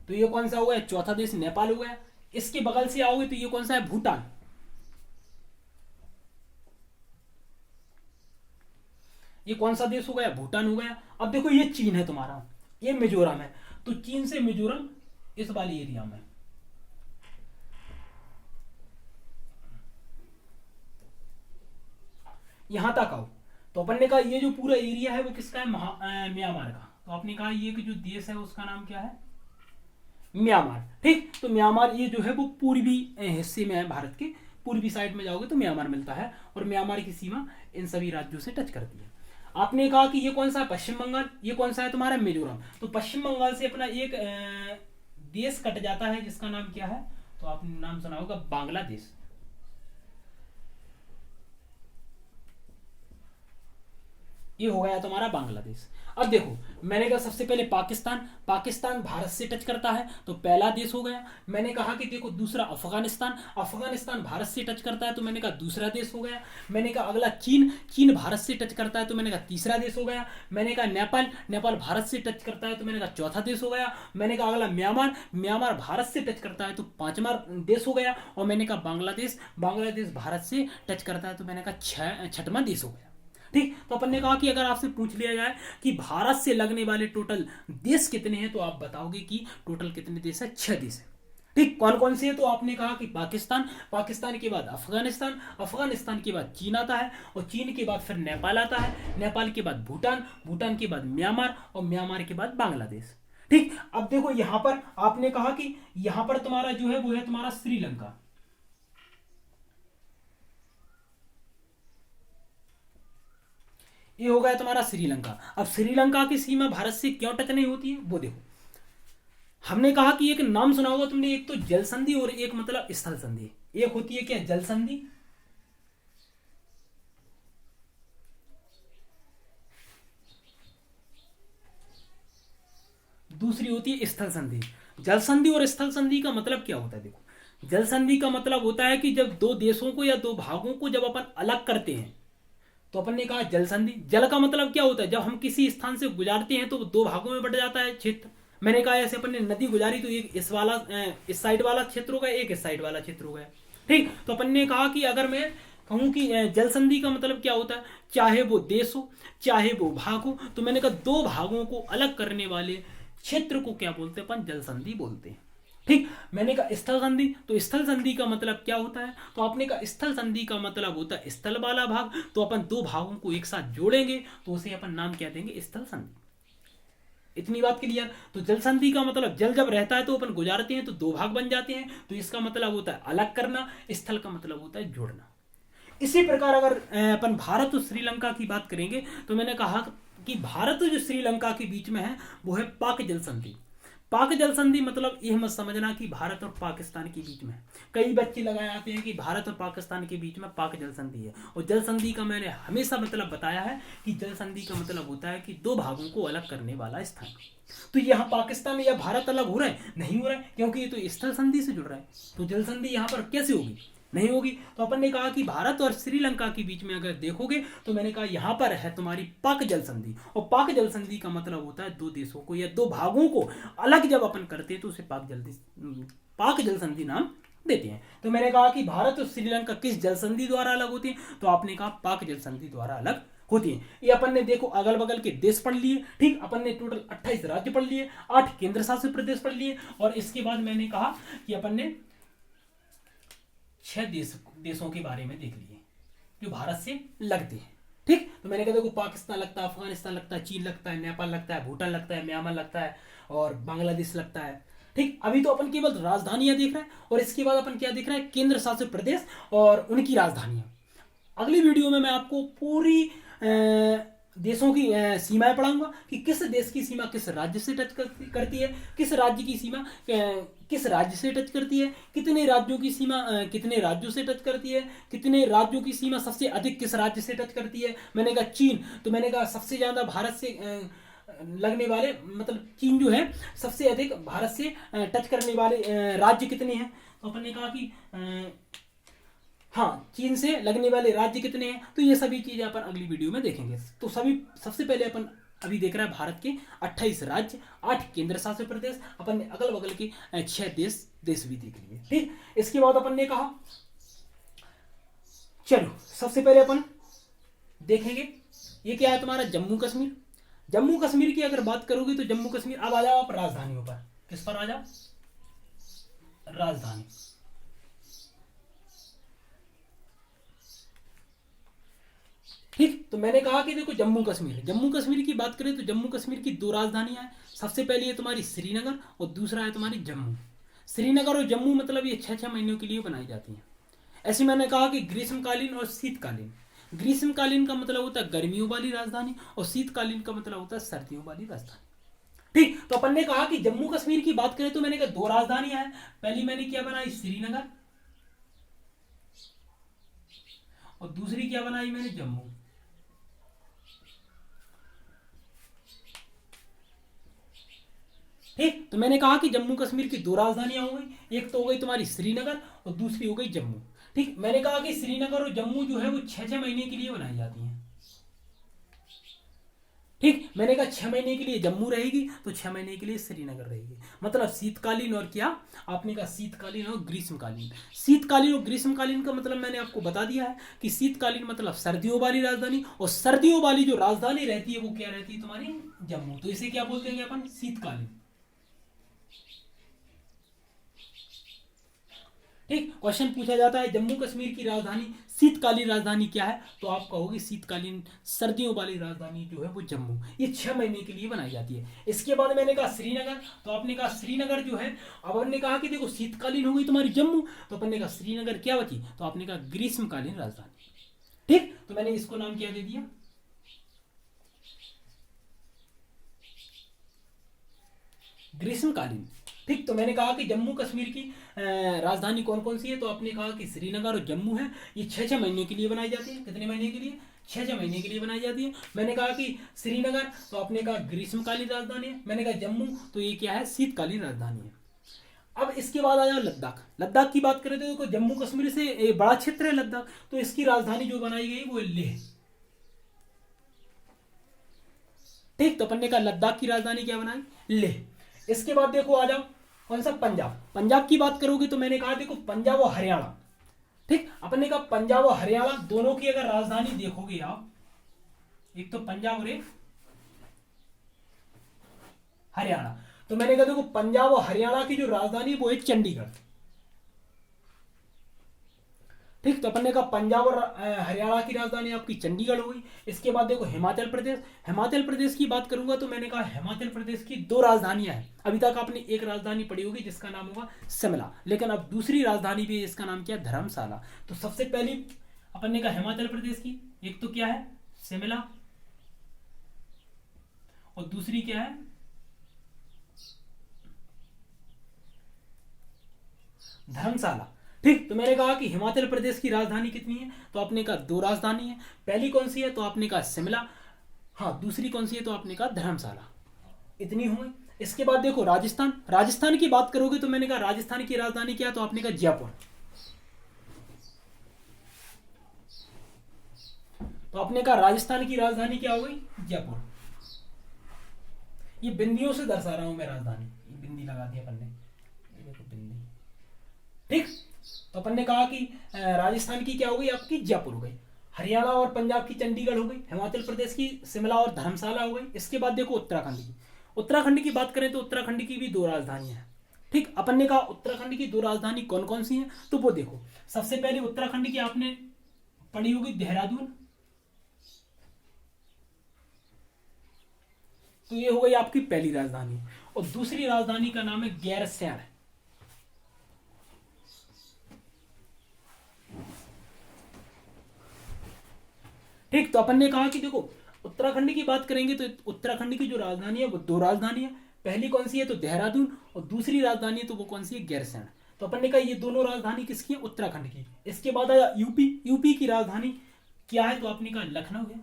तो ये कौन सा हो गया, चौथा देश नेपाल हो गया। इसके बगल से आओगे तो ये कौन सा है, भूटान। ये कौन सा देश हो गया, भूटान हो गया। अब देखो ये चीन है तुम्हारा, ये मिजोरम है। तो चीन से मिजोरम इस वाली एरिया में, यहां तक आओ तो अपन ने कहा ये जो पूरा एरिया है वो किसका है, म्यांमार का। तो आपने कहा ये जो देश है उसका नाम क्या है, म्यांमार। ठीक, तो म्यांमार ये जो है वो पूर्वी हिस्से में है, भारत के पूर्वी साइड में जाओगे तो म्यांमार मिलता है, और म्यांमार की सीमा इन सभी राज्यों से टच करती है। आपने कहा कि ये कौन सा है, पश्चिम बंगाल। ये कौन सा है तुम्हारा, मिजोरम। तो पश्चिम बंगाल से अपना एक देश कट जाता है जिसका नाम क्या है, तो आपने नाम सुना होगा, बांग्लादेश। ये हो गया तुम्हारा बांग्लादेश। अब देखो मैंने कहा सबसे पहले पाकिस्तान, पाकिस्तान भारत से टच करता है तो पहला देश हो गया। मैंने कहा कि देखो दूसरा अफगानिस्तान, अफगानिस्तान भारत से टच करता है तो मैंने कहा दूसरा देश हो गया। मैंने कहा अगला चीन, चीन भारत से टच करता है तो मैंने कहा तीसरा देश हो गया। मैंने कहा नेपाल, नेपाल भारत से टच करता है तो मैंने कहा चौथा देश हो गया। मैंने कहा अगला म्यांमार, म्यांमार भारत से टच करता है तो पांचवा देश हो गया। और मैंने कहा बांग्लादेश, बांग्लादेश भारत से टच करता है तो मैंने कहा छठवां देश हो गया। ठीक, तो अपन ने कहा कि अगर आपसे पूछ लिया जाए कि भारत से लगने वाले टोटल देश कितने हैं तो आप बताओगे कि टोटल कितने देश है, 6 देश है। ठीक, कौन कौन से है तो आपने कहा कि पाकिस्तान, पाकिस्तान के बाद अफगानिस्तान, अफगानिस्तान के बाद चीन आता है और चीन के बाद फिर नेपाल आता है, नेपाल के बाद भूटान, भूटान के बाद म्यांमार और म्यांमार के बाद बांग्लादेश। ठीक, अब देखो यहां पर आपने कहा कि यहां पर तुम्हारा जो है वो है तुम्हारा श्रीलंका। ये हो गया तुम्हारा श्रीलंका। अब श्रीलंका की सीमा भारत से क्यों टच नहीं होती है वो देखो, हमने कहा कि एक नाम सुना होगा तुमने, एक तो जल संधि और एक मतलब स्थल संधि। एक होती है क्या, जल संधि, दूसरी होती है स्थल संधि। जल संधि और स्थल संधि का मतलब क्या होता है देखो, जल संधि का मतलब होता है कि जब दो देशों को या दो भागों को जब अपन अलग करते हैं तो अपन ने कहा जल संधि। जल का मतलब क्या होता है, जब हम किसी स्थान से गुजारते हैं तो दो भागों में बट जाता है क्षेत्र। मैंने कहा ऐसे अपन ने नदी गुजारी तो एक इस वाला इस साइड वाला क्षेत्र हो गया, एक इस साइड वाला क्षेत्र हो गया। ठीक, तो अपन ने कहा कि अगर मैं कहूं कि जल संधि का मतलब क्या होता है, चाहे वो देश हो चाहे वो भाग हो, तो मैंने कहा दो भागों को अलग करने वाले क्षेत्र को क्या बोलते हैं, अपन जल संधि बोलते हैं। ठीक, मैंने कहा स्थल संधि, तो स्थल संधि का मतलब क्या होता है, तो आपने कहा स्थल संधि का मतलब होता है स्थल वाला भाग, तो अपन दो भागों को एक साथ जोड़ेंगे तो उसे अपन नाम क्या देंगे, स्थल संधि। इतनी बात क्लियर। तो जल संधि का मतलब जल जब रहता है तो अपन गुजारते हैं तो दो भाग बन जाते हैं, तो इसका मतलब होता है अलग करना। स्थल का मतलब होता है जोड़ना। इसी प्रकार अगर अपन भारत और श्रीलंका की बात करेंगे तो मैंने कहा कि भारत जो श्रीलंका के बीच में है वो है पाक जल संधि। पाक जल संधि मतलब यह मत समझना कि भारत और पाकिस्तान के बीच में, कई बच्चे लगाए आते हैं कि भारत और पाकिस्तान के बीच में पाक जल संधि है। और जल संधि का मैंने हमेशा मतलब बताया है कि जल संधि का मतलब होता है कि दो भागों को अलग करने वाला स्थान। तो यहाँ पाकिस्तान या भारत अलग हो रहा है, नहीं हो रहा है, क्योंकि ये तो स्थल संधि से जुड़ रहा है। तो जल संधि यहाँ पर कैसे होगी, नहीं होगी। तो अपन ने कहा कि भारत और श्रीलंका के बीच में अगर देखोगे तो मैंने कहा यहां पर है तुम्हारी पाक जल संधि। और पाक जल संधि का मतलब होता है दो देशों को या दो भागों को अलग जब अपन करते हैं तो उसे पाक जल संधि नाम देते हैं। तो मैंने कहा कि भारत और श्रीलंका किस जल संधि द्वारा अलग होती है, तो आपने कहा पाक जल संधि द्वारा अलग होती है। ये अपन ने देखो अगल बगल के देश पढ़ लिए। ठीक, अपन ने टोटल 28 राज्य पढ़ लिए, 8 केंद्र शासित प्रदेश पढ़ लिए, और इसके बाद मैंने कहा कि अपन ने 6 देशों के बारे में देख लिए जो भारत से लगते हैं। ठीक, तो मैंने कहा देखो पाकिस्तान लगता है, अफगानिस्तान लगता है, चीन लगता है, नेपाल लगता है, भूटान लगता है, म्यांमार लगता है और बांग्लादेश लगता है। ठीक, अभी तो अपन केवल राजधानियां देख रहे हैं और इसके बाद अपन क्या देख रहे हैं, केंद्र शासित प्रदेश और उनकी राजधानियां। अगली वीडियो में मैं आपको पूरी देशों की सीमाएं पढ़ाऊंगा कि किस देश की सीमा किस राज्य से टच करती है, किस राज्य की सीमा किस राज्य से टच करती है, कितने राज्यों की सीमा कितने राज्यों से टच करती है, कितने राज्यों की सीमा सबसे अधिक किस राज्य से टच करती है। मैंने कहा चीन, तो मैंने कहा सबसे ज़्यादा भारत से लगने वाले मतलब चीन जो है सबसे अधिक भारत से टच करने वाले राज्य कितने हैं, तो अपन ने कहा कि हाँ चीन से लगने वाले राज्य कितने हैं। तो ये सभी चीजें अपन अगली वीडियो में देखेंगे। तो सभी सबसे पहले अपन अभी देख रहे हैं भारत के 28 राज्य, 8 केंद्र शासित प्रदेश, अपन ने अगल बगल के 6 देश भी देख लिए। ठीक, इसके बाद अपन ने कहा चलो सबसे पहले अपन देखेंगे ये क्या है तुम्हारा जम्मू कश्मीर। जम्मू कश्मीर की अगर बात करोगे तो जम्मू कश्मीर, अब आ जाओ आप राजधानियों पर, किस पर आ जाओ, राजधानी। ठीक, तो मैंने कहा कि देखो जम्मू कश्मीर की बात करें तो जम्मू कश्मीर की 2 राजधानियां हैं। सबसे पहली है तुम्हारी श्रीनगर और दूसरा है तुम्हारी जम्मू। श्रीनगर और जम्मू मतलब ये 6-6 महीनों के लिए बनाई जाती हैं। ऐसे मैंने कहा कि ग्रीष्मकालीन और शीतकालीन। ग्रीष्मकालीन का मतलब होता है गर्मियों वाली राजधानी और शीतकालीन का मतलब होता है सर्दियों वाली राजधानी। ठीक, तो अपन ने कहा कि जम्मू कश्मीर की बात करें तो मैंने कहा 2 राजधानियां हैं। पहली मैंने क्या बनाई, श्रीनगर, और दूसरी क्या बनाई मैंने, जम्मू। ठीक, तो मैंने कहा कि जम्मू कश्मीर की दो राजधानियां हो गई, एक तो हो गई तुम्हारी श्रीनगर और दूसरी हो गई जम्मू। ठीक, मैंने कहा कि श्रीनगर और जम्मू जो है वो 6-6 महीने के लिए बनाई जाती हैं। ठीक, मैंने कहा 6 महीने के लिए जम्मू रहेगी तो 6 महीने के लिए श्रीनगर रहेगी। मतलब शीतकालीन और क्या, आपने कहा शीतकालीन और ग्रीष्मकालीन। शीतकालीन और ग्रीष्मकालीन का मतलब मैंने आपको बता दिया है कि शीतकालीन मतलब सर्दियों वाली राजधानी, और सर्दियों वाली जो राजधानी रहती है वो क्या रहती है तुम्हारी, जम्मू। तो इसे क्या बोलते हैं अपन, शीतकालीन। ठीक, क्वेश्चन पूछा जाता है जम्मू कश्मीर की राजधानी शीतकालीन राजधानी क्या है, तो आप कहोगे शीतकालीन सर्दियों वाली राजधानी जो है वो जम्मू। ये 6 महीने के लिए बनाई जाती है। इसके बाद मैंने कहा श्रीनगर, तो आपने कहा श्रीनगर जो है, अब हमने कहा कि देखो शीतकालीन हो गई तुम्हारी जम्मू, तो अपन ने कहा श्रीनगर क्या बची, तो आपने कहा ग्रीष्मकालीन राजधानी। ठीक, तो मैंने इसको नाम क्या दे दिया, ग्रीष्मकालीन। ठीक, तो मैंने कहा कि जम्मू कश्मीर की राजधानी कौन कौन सी है, तो आपने कहा कि श्रीनगर और जम्मू है। ये 6-6 महीने के लिए बनाई जाती है। कितने महीने के लिए, 6-6 महीने के लिए बनाई जाती है। मैंने कहा कि श्रीनगर तो आपने कहा ग्रीष्मकालीन राजधानी है, मैंने कहा जम्मू तो ये क्या है, शीतकालीन राजधानी है। अब इसके बाद आ जाओ लद्दाख। लद्दाख की बात करें तो देखो जम्मू कश्मीर से बड़ा क्षेत्र है लद्दाख, तो इसकी राजधानी जो बनाई गई वो है लेह। ठीक, तो अपन ने कहा लद्दाख की राजधानी क्या बनाई, लेह। इसके बाद देखो आ जाओ कौन सा, पंजाब। पंजाब की बात करोगे तो मैंने कहा देखो पंजाब और हरियाणा। ठीक, अपन ने कहा पंजाब और हरियाणा दोनों की अगर राजधानी देखोगे आप, एक तो पंजाब और एक हरियाणा, तो मैंने कहा देखो पंजाब और हरियाणा की जो राजधानी वो है चंडीगढ़। ठीक, तो अपन ने कहा पंजाब और हरियाणा की राजधानी आपकी चंडीगढ़ हो गई। इसके बाद देखो हिमाचल प्रदेश। हिमाचल प्रदेश की बात करूंगा तो मैंने कहा हिमाचल प्रदेश की दो राजधानियां हैं। अभी तक आपने एक राजधानी पढ़ी होगी जिसका नाम होगा शिमला, लेकिन अब दूसरी राजधानी भी है, इसका नाम क्या है, धर्मशाला। तो सबसे पहली अपन ने कहा हिमाचल प्रदेश की एक तो क्या है, शिमला, और दूसरी क्या है, धर्मशाला। ठीक, तो मैंने कहा कि हिमाचल प्रदेश की राजधानी कितनी है, तो आपने कहा दो राजधानी है। पहली कौन सी है, तो आपने कहा शिमला, हाँ दूसरी कौन सी है, तो आपने कहा धर्मशाला। इतनी हुई। इसके बाद देखो राजस्थान। राजस्थान की बात करोगे तो मैंने कहा राजस्थान की राजधानी क्या है, तो आपने कहा जयपुर। तो आपने कहा राजस्थान की राजधानी क्या हो गई, जयपुर। ये बिंदियों से दर्शा रहा हूं मैं राजधानी, ये बिंदी लगा दी अपन ने, ये देखो बिंदी। ठीक, तो अपन ने कहा कि राजस्थान की क्या हो गई, आपकी जयपुर हो गई। हरियाणा और पंजाब की चंडीगढ़ हो गई। हिमाचल प्रदेश की शिमला और धर्मशाला हो गई। इसके बाद देखो उत्तराखंड की। उत्तराखंड की बात करें तो उत्तराखंड की भी दो राजधानियां हैं। ठीक, अपन ने कहा उत्तराखंड की दो राजधानी कौन कौन सी हैं, तो वो देखो सबसे पहले उत्तराखंड की आपने पढ़ी होगी देहरादून, तो ये हो गई आपकी पहली राजधानी। और दूसरी राजधानी का नाम है गैरसैंण। ठीक, तो अपन ने कहा कि देखो उत्तराखंड की बात करेंगे तो उत्तराखंड की जो राजधानी है वो दो राजधानी है। पहली कौन सी है, तो देहरादून, और दूसरी राजधानी है तो वो कौन सी है, गैरसैंण। तो अपन ने कहा ये दोनों राजधानी किसकी है, उत्तराखंड की। इसके बाद आया यूपी। यूपी की राजधानी क्या है, तो आपने कहा लखनऊ है।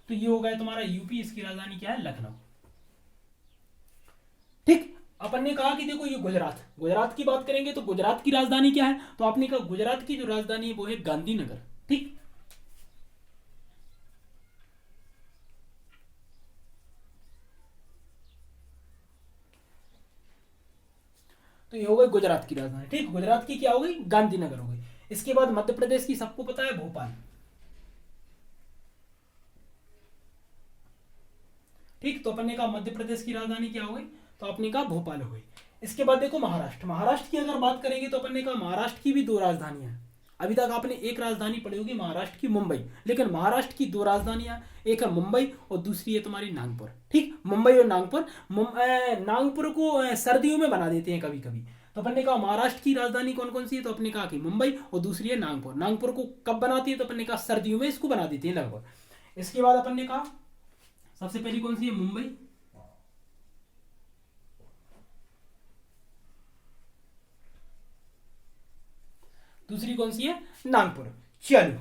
तो ये हो गया तुम्हारा यूपी, इसकी राजधानी क्या है, लखनऊ। ठीक, अपन ने कहा कि देखो ये गुजरात। गुजरात की बात करेंगे तो गुजरात की राजधानी क्या है, तो आपने कहा गुजरात की जो राजधानी है वो है गांधीनगर। ठीक, तो ये हो गई गुजरात की राजधानी। ठीक, गुजरात की क्या हो गई, गांधीनगर हो गई। इसके बाद मध्य प्रदेश की सबको पता है भोपाल। ठीक, तो अपन ने कहा मध्य प्रदेश की राजधानी क्या हो गई, तो आपने कहा भोपाल हो गई। इसके बाद देखो महाराष्ट्र। महाराष्ट्र की अगर बात करेंगे तो अपन ने कहा महाराष्ट्र की भी दो राजधानियां हैं। अभी तक आपने एक राजधानी पढ़ी होगी महाराष्ट्र की, मुंबई, लेकिन महाराष्ट्र की दो राजधानियां, एक है मुंबई और दूसरी है तुम्हारी नागपुर। ठीक, मुंबई और नागपुर। नागपुर को सर्दियों में बना देते हैं कभी कभी। तो अपन ने कहा महाराष्ट्र की राजधानी कौन कौन सी है, तो अपने कहा कि मुंबई, और दूसरी है नागपुर। नागपुर को कब बनाती है, तो अपन ने कहा सर्दियों में इसको बना देते हैं लगभग। इसके बाद अपन ने कहा सबसे पहली कौन सी है, मुंबई, दूसरी कौन सी है, नागपुर। चलो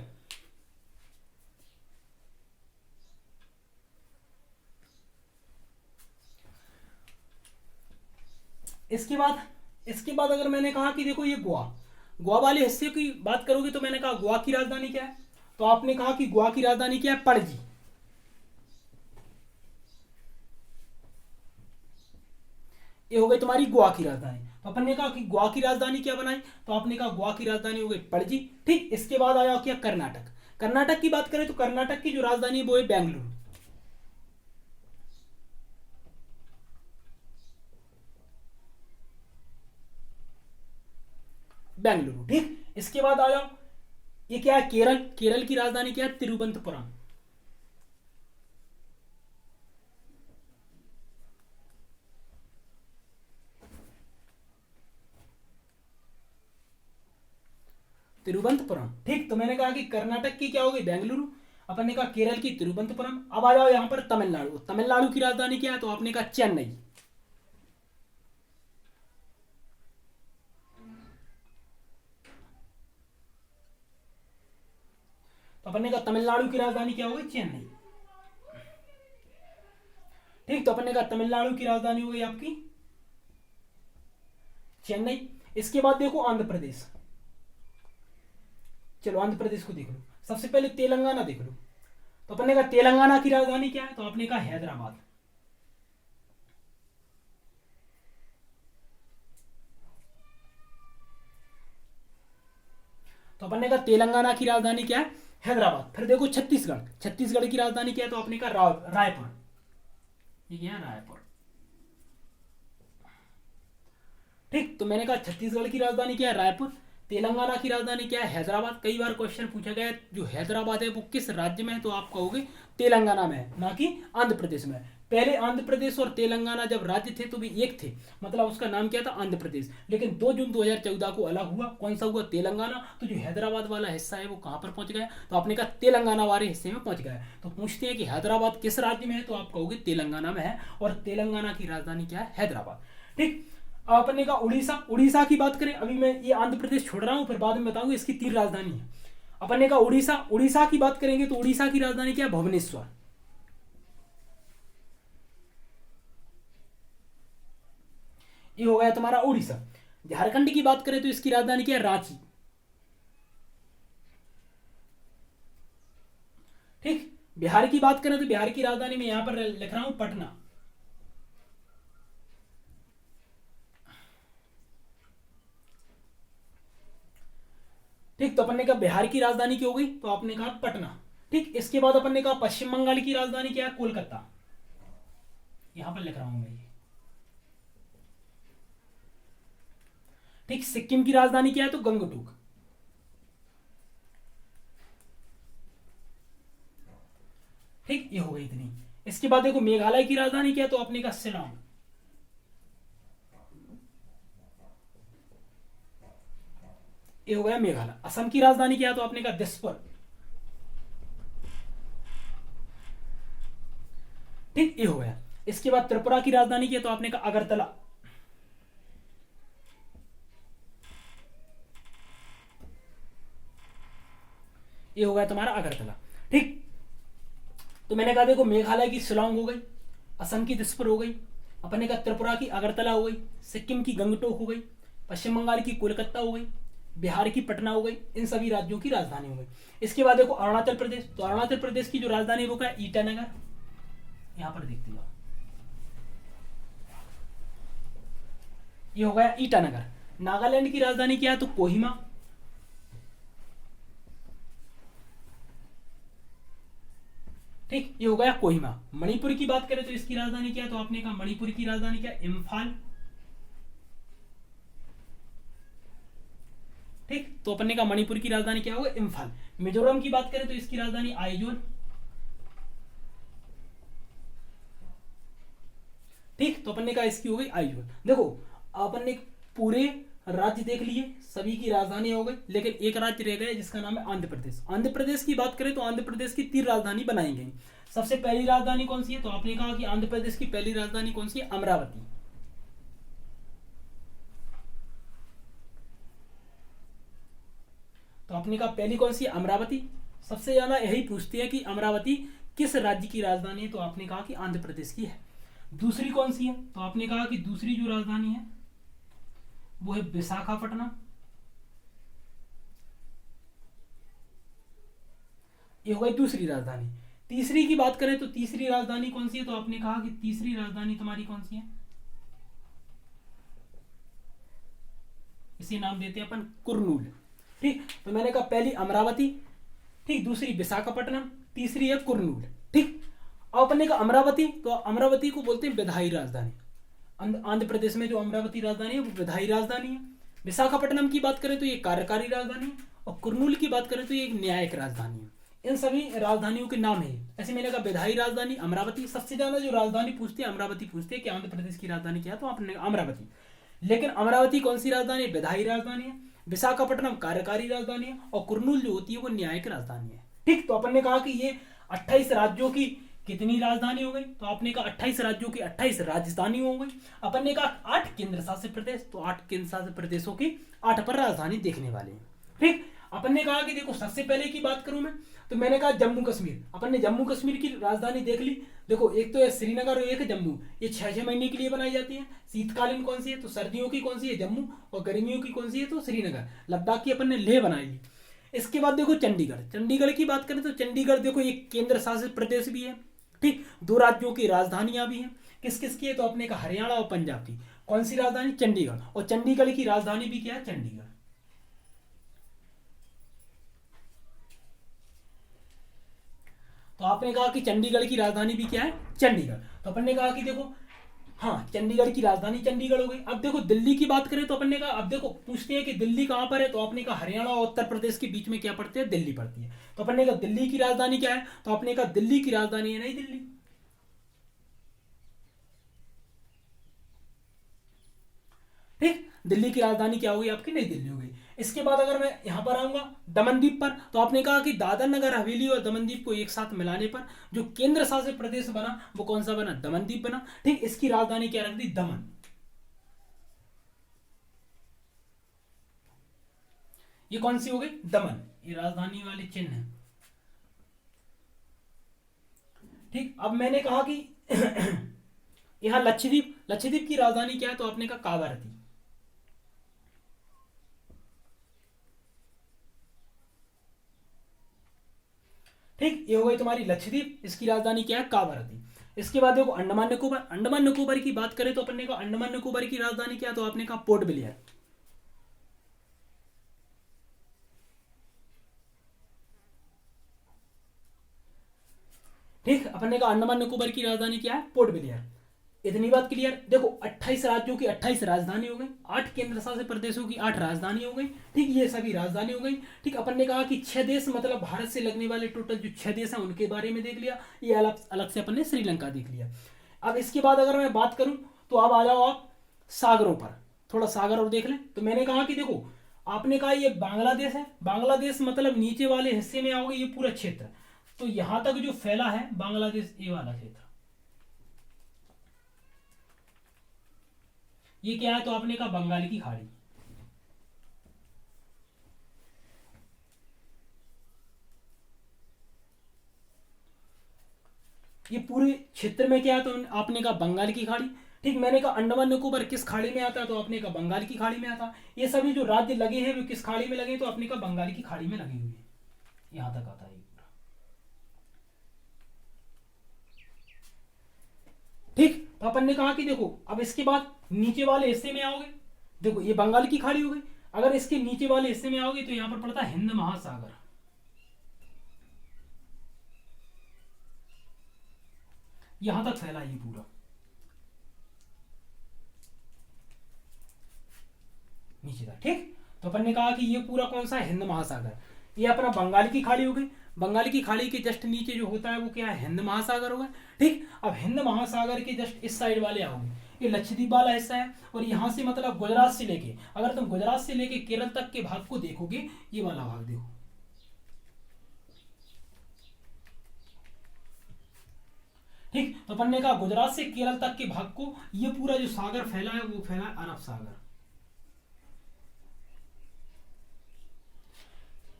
इसके बाद अगर मैंने कहा कि देखो ये गोवा, गोवा वाले हिस्से की बात करोगे तो मैंने कहा गोवा की राजधानी क्या है, तो आपने कहा कि गोवा की राजधानी क्या है, पणजी। ये हो गई तुम्हारी गोवा की राजधानी। तो अपन ने कहा कि गोवा की राजधानी क्या बनाई, तो आपने कहा गोवा की राजधानी हो गई पणजी। ठीक, इसके बाद आया क्या, कर्नाटक। कर्नाटक की बात करें तो कर्नाटक की जो राजधानी है वो है बेंगलुरु। बेंगलुरु, ठीक। इसके बाद आ जाओ, ये क्या है, केरल। केरल की राजधानी क्या है, तिरुवनंतपुरम। तिरुवनंतपुरम, ठीक। तो मैंने कहा कि कर्नाटक की क्या होगी, बेंगलुरु। अपन ने कहा केरल की तिरुवनंतपुरम। अब आ जाओ यहां पर तमिलनाडु। तमिलनाडु की राजधानी क्या है, तो आपने कहा चेन्नई। तो अपन ने कहा तमिलनाडु की राजधानी क्या होगी, चेन्नई। ठीक, तो अपन ने कहा तमिलनाडु की राजधानी हो गई आपकी चेन्नई। इसके बाद देखो आंध्र प्रदेश। चलो आंध्र प्रदेश को देख लो। सबसे पहले तेलंगाना देख लो। तो अपन ने कहा तेलंगाना की राजधानी क्या है, तो आपने कहा हैदराबाद। तो अपन ने कहा तेलंगाना की राजधानी क्या है, हैदराबाद। फिर देखो छत्तीसगढ़। छत्तीसगढ़ की राजधानी क्या है, तो आपने कहा रायपुर। ये क्या है, रायपुर। ठीक, तो मैंने कहा छत्तीसगढ़ की राजधानी क्या है, रायपुर। तेलंगाना की राजधानी क्या है, हैदराबाद। कई बार क्वेश्चन पूछा गया है जो हैदराबाद है वो किस राज्य में है, तो आप कहोगे तेलंगाना में है, ना कि आंध्र प्रदेश में। पहले आंध्र प्रदेश और तेलंगाना जब राज्य थे तो भी एक थे, मतलब उसका नाम क्या था, आंध्र प्रदेश। लेकिन 2 जून 2014 को अलग हुआ। कौन सा हुआ, तेलंगाना। तो जो हैदराबाद वाला हिस्सा है वो कहां पर पहुंच गया, तो आपने कहा तेलंगाना वाले हिस्से में पहुंच गया। तो पूछते हैं कि हैदराबाद किस राज्य में है, तो आप कहोगे तेलंगाना में है, और तेलंगाना की राजधानी क्या है, हैदराबाद। ठीक, अब अपन ने कहा उड़ीसा। उड़ीसा की बात करें, अभी मैं ये आंध्र प्रदेश छोड़ रहा हूं, फिर बाद में बताऊंगा इसकी 3 राजधानी है। अपन ने कहा उड़ीसा। उड़ीसा की बात करेंगे तो उड़ीसा की राजधानी क्या है, भुवनेश्वर। ये हो गया तुम्हारा उड़ीसा। झारखंड की बात करें तो इसकी राजधानी क्या है, रांची। ठीक, बिहार की बात करें तो बिहार की राजधानी में यहां पर लिख रहा हूं, पटना। ठीक, तो अपन ने कहा बिहार की राजधानी क्या हो गई, तो आपने कहा पटना। ठीक, इसके बाद अपन ने कहा पश्चिम बंगाल की राजधानी क्या है, कोलकाता। यहां पर लिख रहा हूं मैं ये। ठीक, सिक्किम की राजधानी क्या है, तो गंगटोक। ठीक, ये हो गई इतनी। इसके बाद देखो मेघालय की राजधानी क्या है, तो आपने कहा शिलांग। ये हो गया मेघालय। असम की राजधानी क्या है, तो आपने कहा दिसपुर। ठीक, ये हो गया। इसके बाद त्रिपुरा की राजधानी क्या है, तो आपने कहा अगरतला। ये हो गया तुम्हारा अगरतला। ठीक, तो मैंने कहा देखो मेघालय की शिलांग हो गई, असम की दिसपुर हो गई, अपन ने कहा त्रिपुरा की अगरतला हो गई, सिक्किम की गंगटोक हो गई, पश्चिम बंगाल की कोलकाता हो गई, बिहार की पटना हो गई। इन सभी राज्यों की राजधानी हो गई। इसके बाद देखो अरुणाचल प्रदेश। तो अरुणाचल प्रदेश की जो राजधानी है वो क्या है, ईटानगर। यहां पर देखते जाओ, ये हो गया ईटानगर। नागालैंड की राजधानी क्या है, तो कोहिमा। ठीक, ये हो गया कोहिमा। मणिपुर की बात करें तो इसकी राजधानी क्या है, तो आपने कहा मणिपुर की राजधानी क्या है, इम्फाल। ठीक, तो अपन ने कहा मणिपुर की राजधानी क्या होगा, इम्फाल। मिजोरम की बात करें तो इसकी राजधानी आइजोल। ठीक, तो अपन ने कहा इसकी हो गई आइजोल। देखो अपन ने पूरे राज्य देख लिए, सभी की राजधानी हो गई, लेकिन एक राज्य रह गया जिसका नाम है आंध्र प्रदेश। आंध्र प्रदेश की बात करें तो आंध्र प्रदेश की 3 राजधानी बनाई गई। सबसे पहली राजधानी कौन सी है, तो आपने कहा कि आंध्र प्रदेश की पहली राजधानी कौन सी है, अमरावती। तो आपने कहा पहली कौन सी है, अमरावती। सबसे ज्यादा यही पूछते हैं कि अमरावती किस राज्य की राजधानी है, तो आपने कहा कि आंध्र प्रदेश की है। दूसरी कौन सी है, तो आपने कहा कि दूसरी जो राजधानी है वो है विशाखापट्टनम। ये हो गई दूसरी राजधानी। तीसरी की बात करें तो तीसरी राजधानी कौन सी है, तो आपने कहा कि तीसरी राजधानी तुम्हारी कौन सी है, इसी नाम देते हैं अपन कुर्नूल। ठीक, तो मैंने कहा पहली अमरावती, ठीक, दूसरी विशाखापट्टनम, तीसरी है कुर्नूल। ठीक, अब अपन ने कहा अमरावती, तो अमरावती को बोलते हैं विधायी राजधानी। आंध्र प्रदेश में जो अमरावती राजधानी है वो विधायी राजधानी है। विशाखापट्टनम की बात करें तो ये कार्यकारी राजधानी है, और कुर्नूल की बात करें तो ये एक न्यायिक राजधानी है। इन सभी राजधानियों के नाम है ऐसे। मैंने कहा विधायी राजधानी अमरावती। सबसे ज्यादा जो राजधानी पूछते हैं अमरावती पूछते हैं कि आंध्र प्रदेश की राजधानी क्या है, तो आपने अमरावती। लेकिन अमरावती कौन सी राजधानी है, विधायी राजधानी है। विशाखापट्टनम कार्यकारी राजधानी है, और कुर्नूल जो होती है वो न्यायिक राजधानी है। ठीक, तो अपन ने कहा कि ये 28 राज्यों की कितनी राजधानी हो गई, तो आपने कहा 28 राज्यों की 28 राजधानी हो गई। अपन ने कहा 8 केंद्र शासित प्रदेश, तो 8 केंद्र शासित प्रदेशों की 8 पर राजधानी देखने वाले हैं। ठीक, अपन ने कहा कि देखो सबसे पहले की बात करूं मैं, तो मैंने कहा जम्मू कश्मीर। अपन ने जम्मू कश्मीर की राजधानी देख ली। देखो एक तो है श्रीनगर और एक है जम्मू। ये 6-6 महीने के लिए बनाई जाती है। शीतकालीन कौन सी है, तो सर्दियों की कौन सी है, जम्मू, और गर्मियों की कौन सी है, तो श्रीनगर। लद्दाख की अपन ने लेह बनाई ली। इसके बाद देखो चंडीगढ़। चंडीगढ़ की बात करें तो चंडीगढ़ देखो एक केंद्र शासित प्रदेश भी है। ठीक, 2 राज्यों की राजधानियां भी हैं। किस किस की है, तो अपने का हरियाणा और पंजाब की। कौन सी राजधानी, चंडीगढ़, और चंडीगढ़ की राजधानी भी क्या है, चंडीगढ़। तो आपने कहा कि चंडीगढ़ की राजधानी भी क्या है, चंडीगढ़। तो अपन ने कहा कि देखो हाँ चंडीगढ़ की राजधानी चंडीगढ़ हो गई। अब देखो दिल्ली की बात करें तो अपन ने कहा, अब देखो पूछते हैं कि दिल्ली कहां पर है, तो आपने कहा हरियाणा और उत्तर प्रदेश के बीच में क्या पड़ते हैं, दिल्ली पड़ती है। तो अपन ने कहा दिल्ली की राजधानी क्या है, तो आपने कहा दिल्ली की राजधानी है नई दिल्ली। ठीक, दिल्ली की राजधानी क्या होगी, आपकी नई दिल्ली हो गई। इसके बाद अगर मैं यहां पर आऊंगा दमनदीप पर, तो आपने कहा कि दादर नगर हवेली और दमनदीप को एक साथ मिलाने पर जो केंद्र शासित प्रदेश बना वो कौन सा बना, दमनदीप बना। ठीक, इसकी राजधानी क्या रख दी, दमन। ये कौन सी हो गई, दमन। ये राजधानी वाले चिन्ह है। ठीक, अब मैंने कहा कि यहां लक्षद्वीप, लक्षद्वीप की राजधानी क्या है, तो आपने कहा कावारती। ठीक, ये हो गई तुम्हारी लक्षद्वीप, इसकी राजधानी क्या है, कावारती। इसके बाद देखो अंडमान निकोबार। अंडमान निकोबार की बात करें तो अपन ने कहा अंडमान निकोबार की राजधानी क्या है, तो आपने कहा पोर्ट ब्लेयर। ठीक, अपन ने कहा अंडमान निकोबार की राजधानी क्या है, पोर्ट ब्लेयर। इतनी बात क्लियर। देखो 28 राज्यों की 28 राजधानी हो गई, 8 केंद्र शासित प्रदेशों की 8 राजधानी हो गई। ठीक, ये सभी राजधानी हो गई। ठीक, अपन ने कहा कि 6 देश मतलब भारत से लगने वाले टोटल जो 6 देश हैं उनके बारे में देख लिया। ये अलग अलग से अपन ने श्रीलंका देख लिया। अब इसके बाद अगर मैं बात करूं तो अब आ जाओ आप सागरों पर, थोड़ा सागर और देख लें। तो मैंने कहा कि देखो आपने कहा ये बांग्लादेश है। बांग्लादेश मतलब नीचे वाले हिस्से में आओगे ये पूरा क्षेत्र, तो यहां तक जो फैला है बांग्लादेश, ये वाला क्षेत्र, ये क्या है, तो आपने कहा बंगाल की खाड़ी। ये पूरे क्षेत्र में क्या है, तो आपने कहा बंगाल की खाड़ी। ठीक, मैंने कहा अंडमान निकोबार किस खाड़ी में आता है, तो आपने कहा बंगाल की खाड़ी में आता है। ये सभी जो राज्य लगे हैं वो किस खाड़ी में लगे हैं, तो आपने कहा बंगाल की खाड़ी में लगे हुए हैं। यहां तक आता है ये पूरा। ठीक, तो अपन ने कहा कि देखो अब इसके बाद नीचे वाले हिस्से में आओगे, देखो ये बंगाल की खाड़ी हो गई। अगर इसके नीचे वाले हिस्से में आओगे तो यहां पर पड़ता है हिंद महासागर। यहां तक फैला ये पूरा नीचे तक। ठीक, तो अपन ने कहा कि ये पूरा कौन सा है, हिंद महासागर। ये अपना बंगाल की खाड़ी हो गई। बंगाल की खाड़ी के जस्ट नीचे जो होता है वो क्या है, हिंद महासागर होगा। ठीक, अब हिंद महासागर के जस्ट इस साइड वाले आओगे, ये लक्षद्वीप वाला हिस्सा है। और यहां से मतलब गुजरात से लेके, अगर तुम गुजरात से लेके केरल तक के भाग को देखोगे, ये वाला भाग देखो, ठीक। तो अपन ने कहा गुजरात से केरल तक के भाग को, ये पूरा जो सागर फैला है वो फैला है अरब सागर।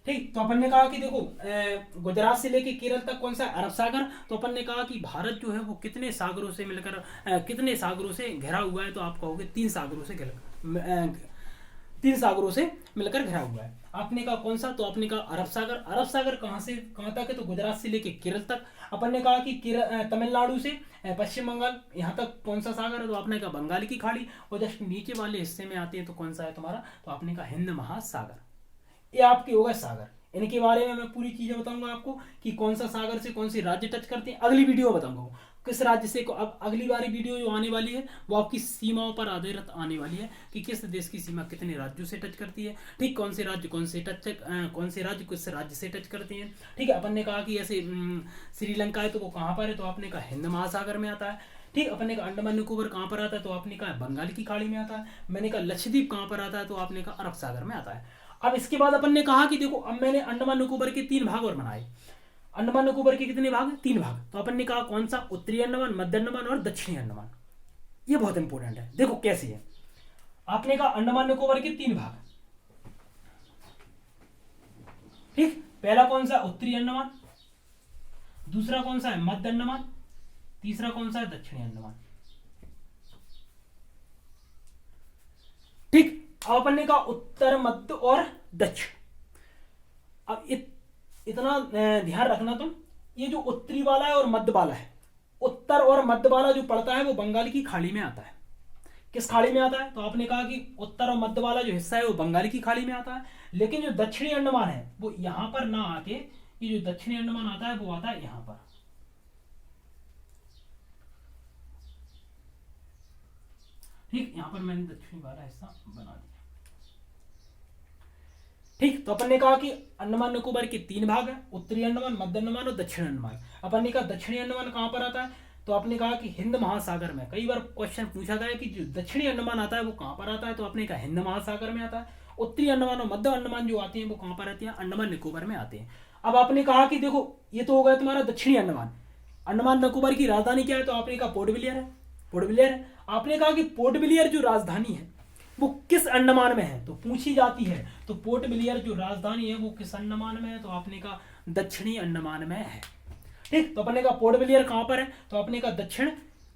ठीक, तो अपन ने कहा कि देखो गुजरात से लेके केरल तक कौन सा अरब सागर। तो अपन ने कहा कि भारत जो है वो कितने सागरों से मिलकर कितने सागरों से घिरा हुआ है, तो आप कहोगे 3 सागरों से तीन सागरों से मिलकर घिरा हुआ है। आपने कहा कौन सा, तो आपने कहा अरब सागर। अरब सागर कहाँ से कहाँ तक है, तो गुजरात से लेके केरल तक। अपन ने कहा कि तमिलनाडु से पश्चिम बंगाल यहाँ तक कौन सा सागर है, तो आपने कहा बंगाल की खाड़ी। और जस्ट नीचे वाले हिस्से में आते हैं तो कौन सा है तुम्हारा, तो आपने कहा हिंद महासागर। ये आपके हो गए सागर। इनके बारे में मैं पूरी चीजें बताऊंगा आपको कि कौन सा सागर से कौन सी राज्य टच करते हैं, अगली वीडियो में बताऊंगा किस राज्य से। अब अगली बारी वीडियो जो आने वाली है वो आपकी सीमाओं पर आधारित आने वाली है कि किस देश की सीमा कितने राज्यों से टच करती है। ठीक, कौन से राज्य किस राज्य से टच करते हैं। ठीक है, अपन ने कहा कि ऐसे श्रीलंका है तो वो कहाँ पर है, तो आपने कहा हिंद महासागर में आता है। ठीक, अपन ने कहा अंडमान निकोबार कहाँ पर आता है, तो आपने कहा बंगाल की खाड़ी में आता है। मैंने कहा लक्षद्वीप कहाँ पर आता है, तो आपने कहा अरब सागर में आता है। अब इसके बाद अपन ने कहा कि देखो, अब मैंने अंडमान निकोबार के 3 भाग और बनाए। अंडमान निकोबार के कितने भाग, 3 भाग। तो अपन ने कहा कौन सा, उत्तरी अंडमान, मध्य अंडमान और दक्षिणी अंडमान। ये बहुत इंपॉर्टेंट है, देखो कैसे है। आपने कहा अंडमान निकोबार के 3 भाग। ठीक, पहला कौन सा, उत्तरी अंडमान, दूसरा कौन सा है मध्य अंडमान, तीसरा कौन सा है दक्षिणी अंडमान। ठीक, अब अपन ने कहा उत्तर, मध्य और दक्षिण। अब इतना ध्यान रखना तुम, ये जो उत्तरी वाला है और मध्य वाला है, उत्तर और मध्य वाला जो पड़ता है वो बंगाल की खाड़ी में आता है। किस खाड़ी में आता है, तो आपने कहा कि उत्तर और मध्य वाला जो हिस्सा है वो बंगाल की खाड़ी में आता है। लेकिन जो दक्षिणी अंडमान है वो यहां पर ना आके, ये जो दक्षिणी अंडमान आता है वो आता है यहां पर। ठीक, यहां पर मैंने दक्षिणी वाला हिस्सा बना दिया। ठीक, तो अपन ने कहा कि अंडमान निकोबार के 3 भाग है, उत्तरी अंडमान, मध्य अंडमान और दक्षिण अंडमान। अपन ने कहा दक्षिणी अंडमान कहां पर आता है, तो आपने कहा कि हिंद महासागर में। कई बार क्वेश्चन पूछा गया कि जो दक्षिणी अंडमान आता है वो कहां पर आता है, तो आपने कहा हिंद महासागर में आता है। उत्तरी अंडमान और मध्य अंडमान जो आते हैं वो कहां पर आते हैं, अंडमान निकोबार में आते हैं। अब आपने कहा कि देखो, ये तो हो गया तुम्हारा दक्षिणी अंडमान। अंडमान निकोबार की राजधानी क्या है, तो आपने कहा पोर्ट ब्लेयर है। पोर्ट ब्लेयर है। आपने कहा कि पोर्ट ब्लेयर जो राजधानी है वो किस अंडमान में है, तो पूछी जाती है। तो पोर्ट ब्लेयर जो राजधानी है वो किस अंडमान में है, तो आपने कहा दक्षिणी अंडमान में है। ठीक, तो अपने कहा पोर्ट ब्लेयर कहां पर है, तो आपने कहा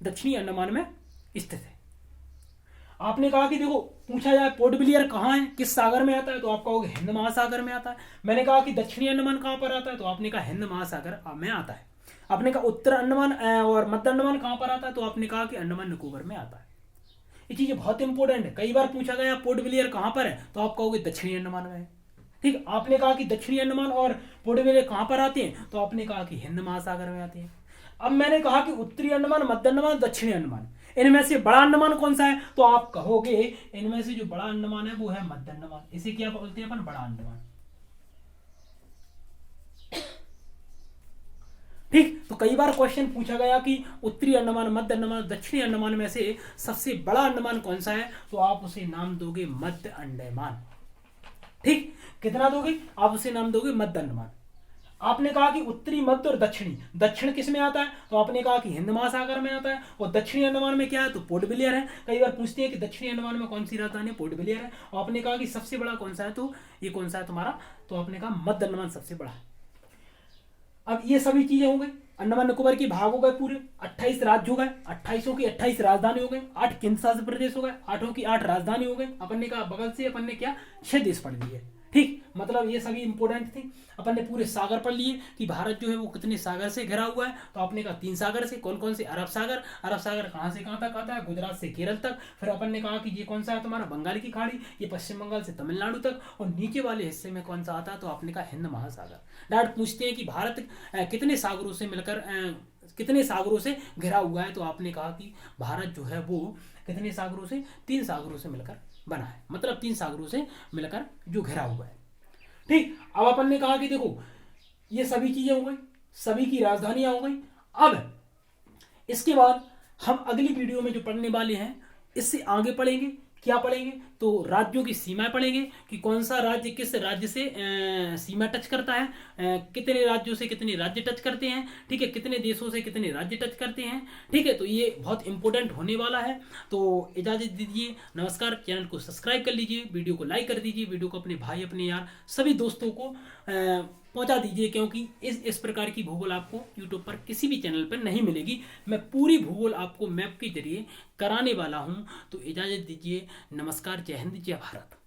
दक्षिणी अंडमान में स्थित है। आपने कहा कि देखो, पूछा जाए पोर्ट ब्लेयर कहां है, किस सागर में आता है, तो आप कहोगे हिंद महासागर में आता है। मैंने कहा कि दक्षिणी अंडमान कहां पर आता है, तो आपने कहा हिंद महासागर में आता है। आपने कहा उत्तर अंडमान और मध्य अंडमान कहां पर आता है, तो आपने कहा कि अंडमान निकोबार में आता है। ये चीज बहुत इंपॉर्टेंट है। कई बार पूछा गया पोर्ट ब्लेयर कहां पर है, तो आप कहोगे दक्षिणी अंडमान में है। ठीक, आपने कहा कि दक्षिणी अंडमान और पोर्ट ब्लेयर कहां पर आते हैं, तो आपने कहा कि हिंद महासागर में आते हैं। अब मैंने कहा कि उत्तरी अंडमान, मध्य अंडमान, दक्षिणी अंडमान, इनमें से बड़ा अंडमान कौन सा है, तो आप कहोगे इनमें से जो बड़ा अंडमान है वो है मध्य अंडमान। इसे क्या बोलते हैं अपन, बड़ा अंडमान। ठीक, तो कई बार क्वेश्चन पूछा गया कि उत्तरी अंडमान, मध्य अंडमान, दक्षिणी अंडमान में से सबसे बड़ा अंडमान कौन सा है, तो आप उसे नाम दोगे मध्य अंडमान। ठीक, कितना दोगे, आप उसे नाम दोगे मध्य अंडमान। आपने कहा कि उत्तरी, मध्य और दक्षिणी, दक्षिण किस में आता है, तो आपने कहा कि हिंद महासागर में आता है। और दक्षिणी अंडमान में क्या है, तो पोर्ट ब्लेयर है। कई बार पूछते हैं कि दक्षिणी अंडमान में कौन सी राजधानी है, पोर्ट ब्लेयर है। और आपने कहा कि सबसे बड़ा कौन सा है, तो ये कौन सा है तुम्हारा, तो आपने कहा मध्य अंडमान सबसे बड़ा है। अब ये सभी चीजें हो गई। अंडमान निकोबार के भाग हो गए पूरे, 28 राज्य हो गए, 28 की 28 राजधानी हो गई, 8 केंद्र शासित प्रदेश हो गए, 8 की 8 राजधानी हो गई। अपन ने कहा बगल से अपन ने क्या 6 देश पढ़ लिए। ठीक, मतलब ये सभी इंपोर्टेंट थे। अपन ने पूरे सागर पढ़ लिए कि भारत जो है वो कितने सागर से घिरा हुआ है, तो आपने कहा 3 सागर से। कौन कौन से, अरब सागर। अरब सागर कहाँ से कहाँ तक आता है, गुजरात से केरल तक। फिर अपन ने कहा कि ये कौन सा है तुम्हारा, बंगाल की खाड़ी, ये पश्चिम बंगाल से तमिलनाडु तक। और नीचे वाले हिस्से में कौन सा आता है, तो आपने कहा हिंद महासागर। डायरेक्ट पूछते हैं कि भारत कितने सागरों से मिलकर कितने सागरों से घिरा हुआ है, तो आपने कहा कि भारत जो है वो कितने सागरों से, 3 सागरों से मिलकर बना है। मतलब 3 सागरों से मिलकर जो घिरा हुआ है। ठीक, अब अपन ने कहा कि देखो ये सभी चीजें हो गई, सभी की राजधानियां हो गई। अब इसके बाद हम अगली वीडियो में जो पढ़ने वाले हैं, इससे आगे पढ़ेंगे। क्या पढ़ेंगे, तो राज्यों की सीमाएं पढ़ेंगे कि कौन सा राज्य किस राज्य से सीमा टच करता है, कितने राज्यों से कितने राज्य टच करते हैं। ठीक है, कितने देशों से कितने राज्य टच करते हैं। ठीक है, तो ये बहुत इंपॉर्टेंट होने वाला है। तो इजाजत दीजिए, नमस्कार। चैनल को सब्सक्राइब कर लीजिए, वीडियो को लाइक कर दीजिए, वीडियो को अपने भाई, अपने यार, सभी दोस्तों को पहुंचा दीजिए, क्योंकि इस प्रकार की भूगोल आपको यूट्यूब पर किसी भी चैनल पर नहीं मिलेगी। मैं पूरी भूगोल आपको मैप के जरिए कराने वाला हूं। तो इजाजत दीजिए, नमस्कार, जय हिंद, जय भारत।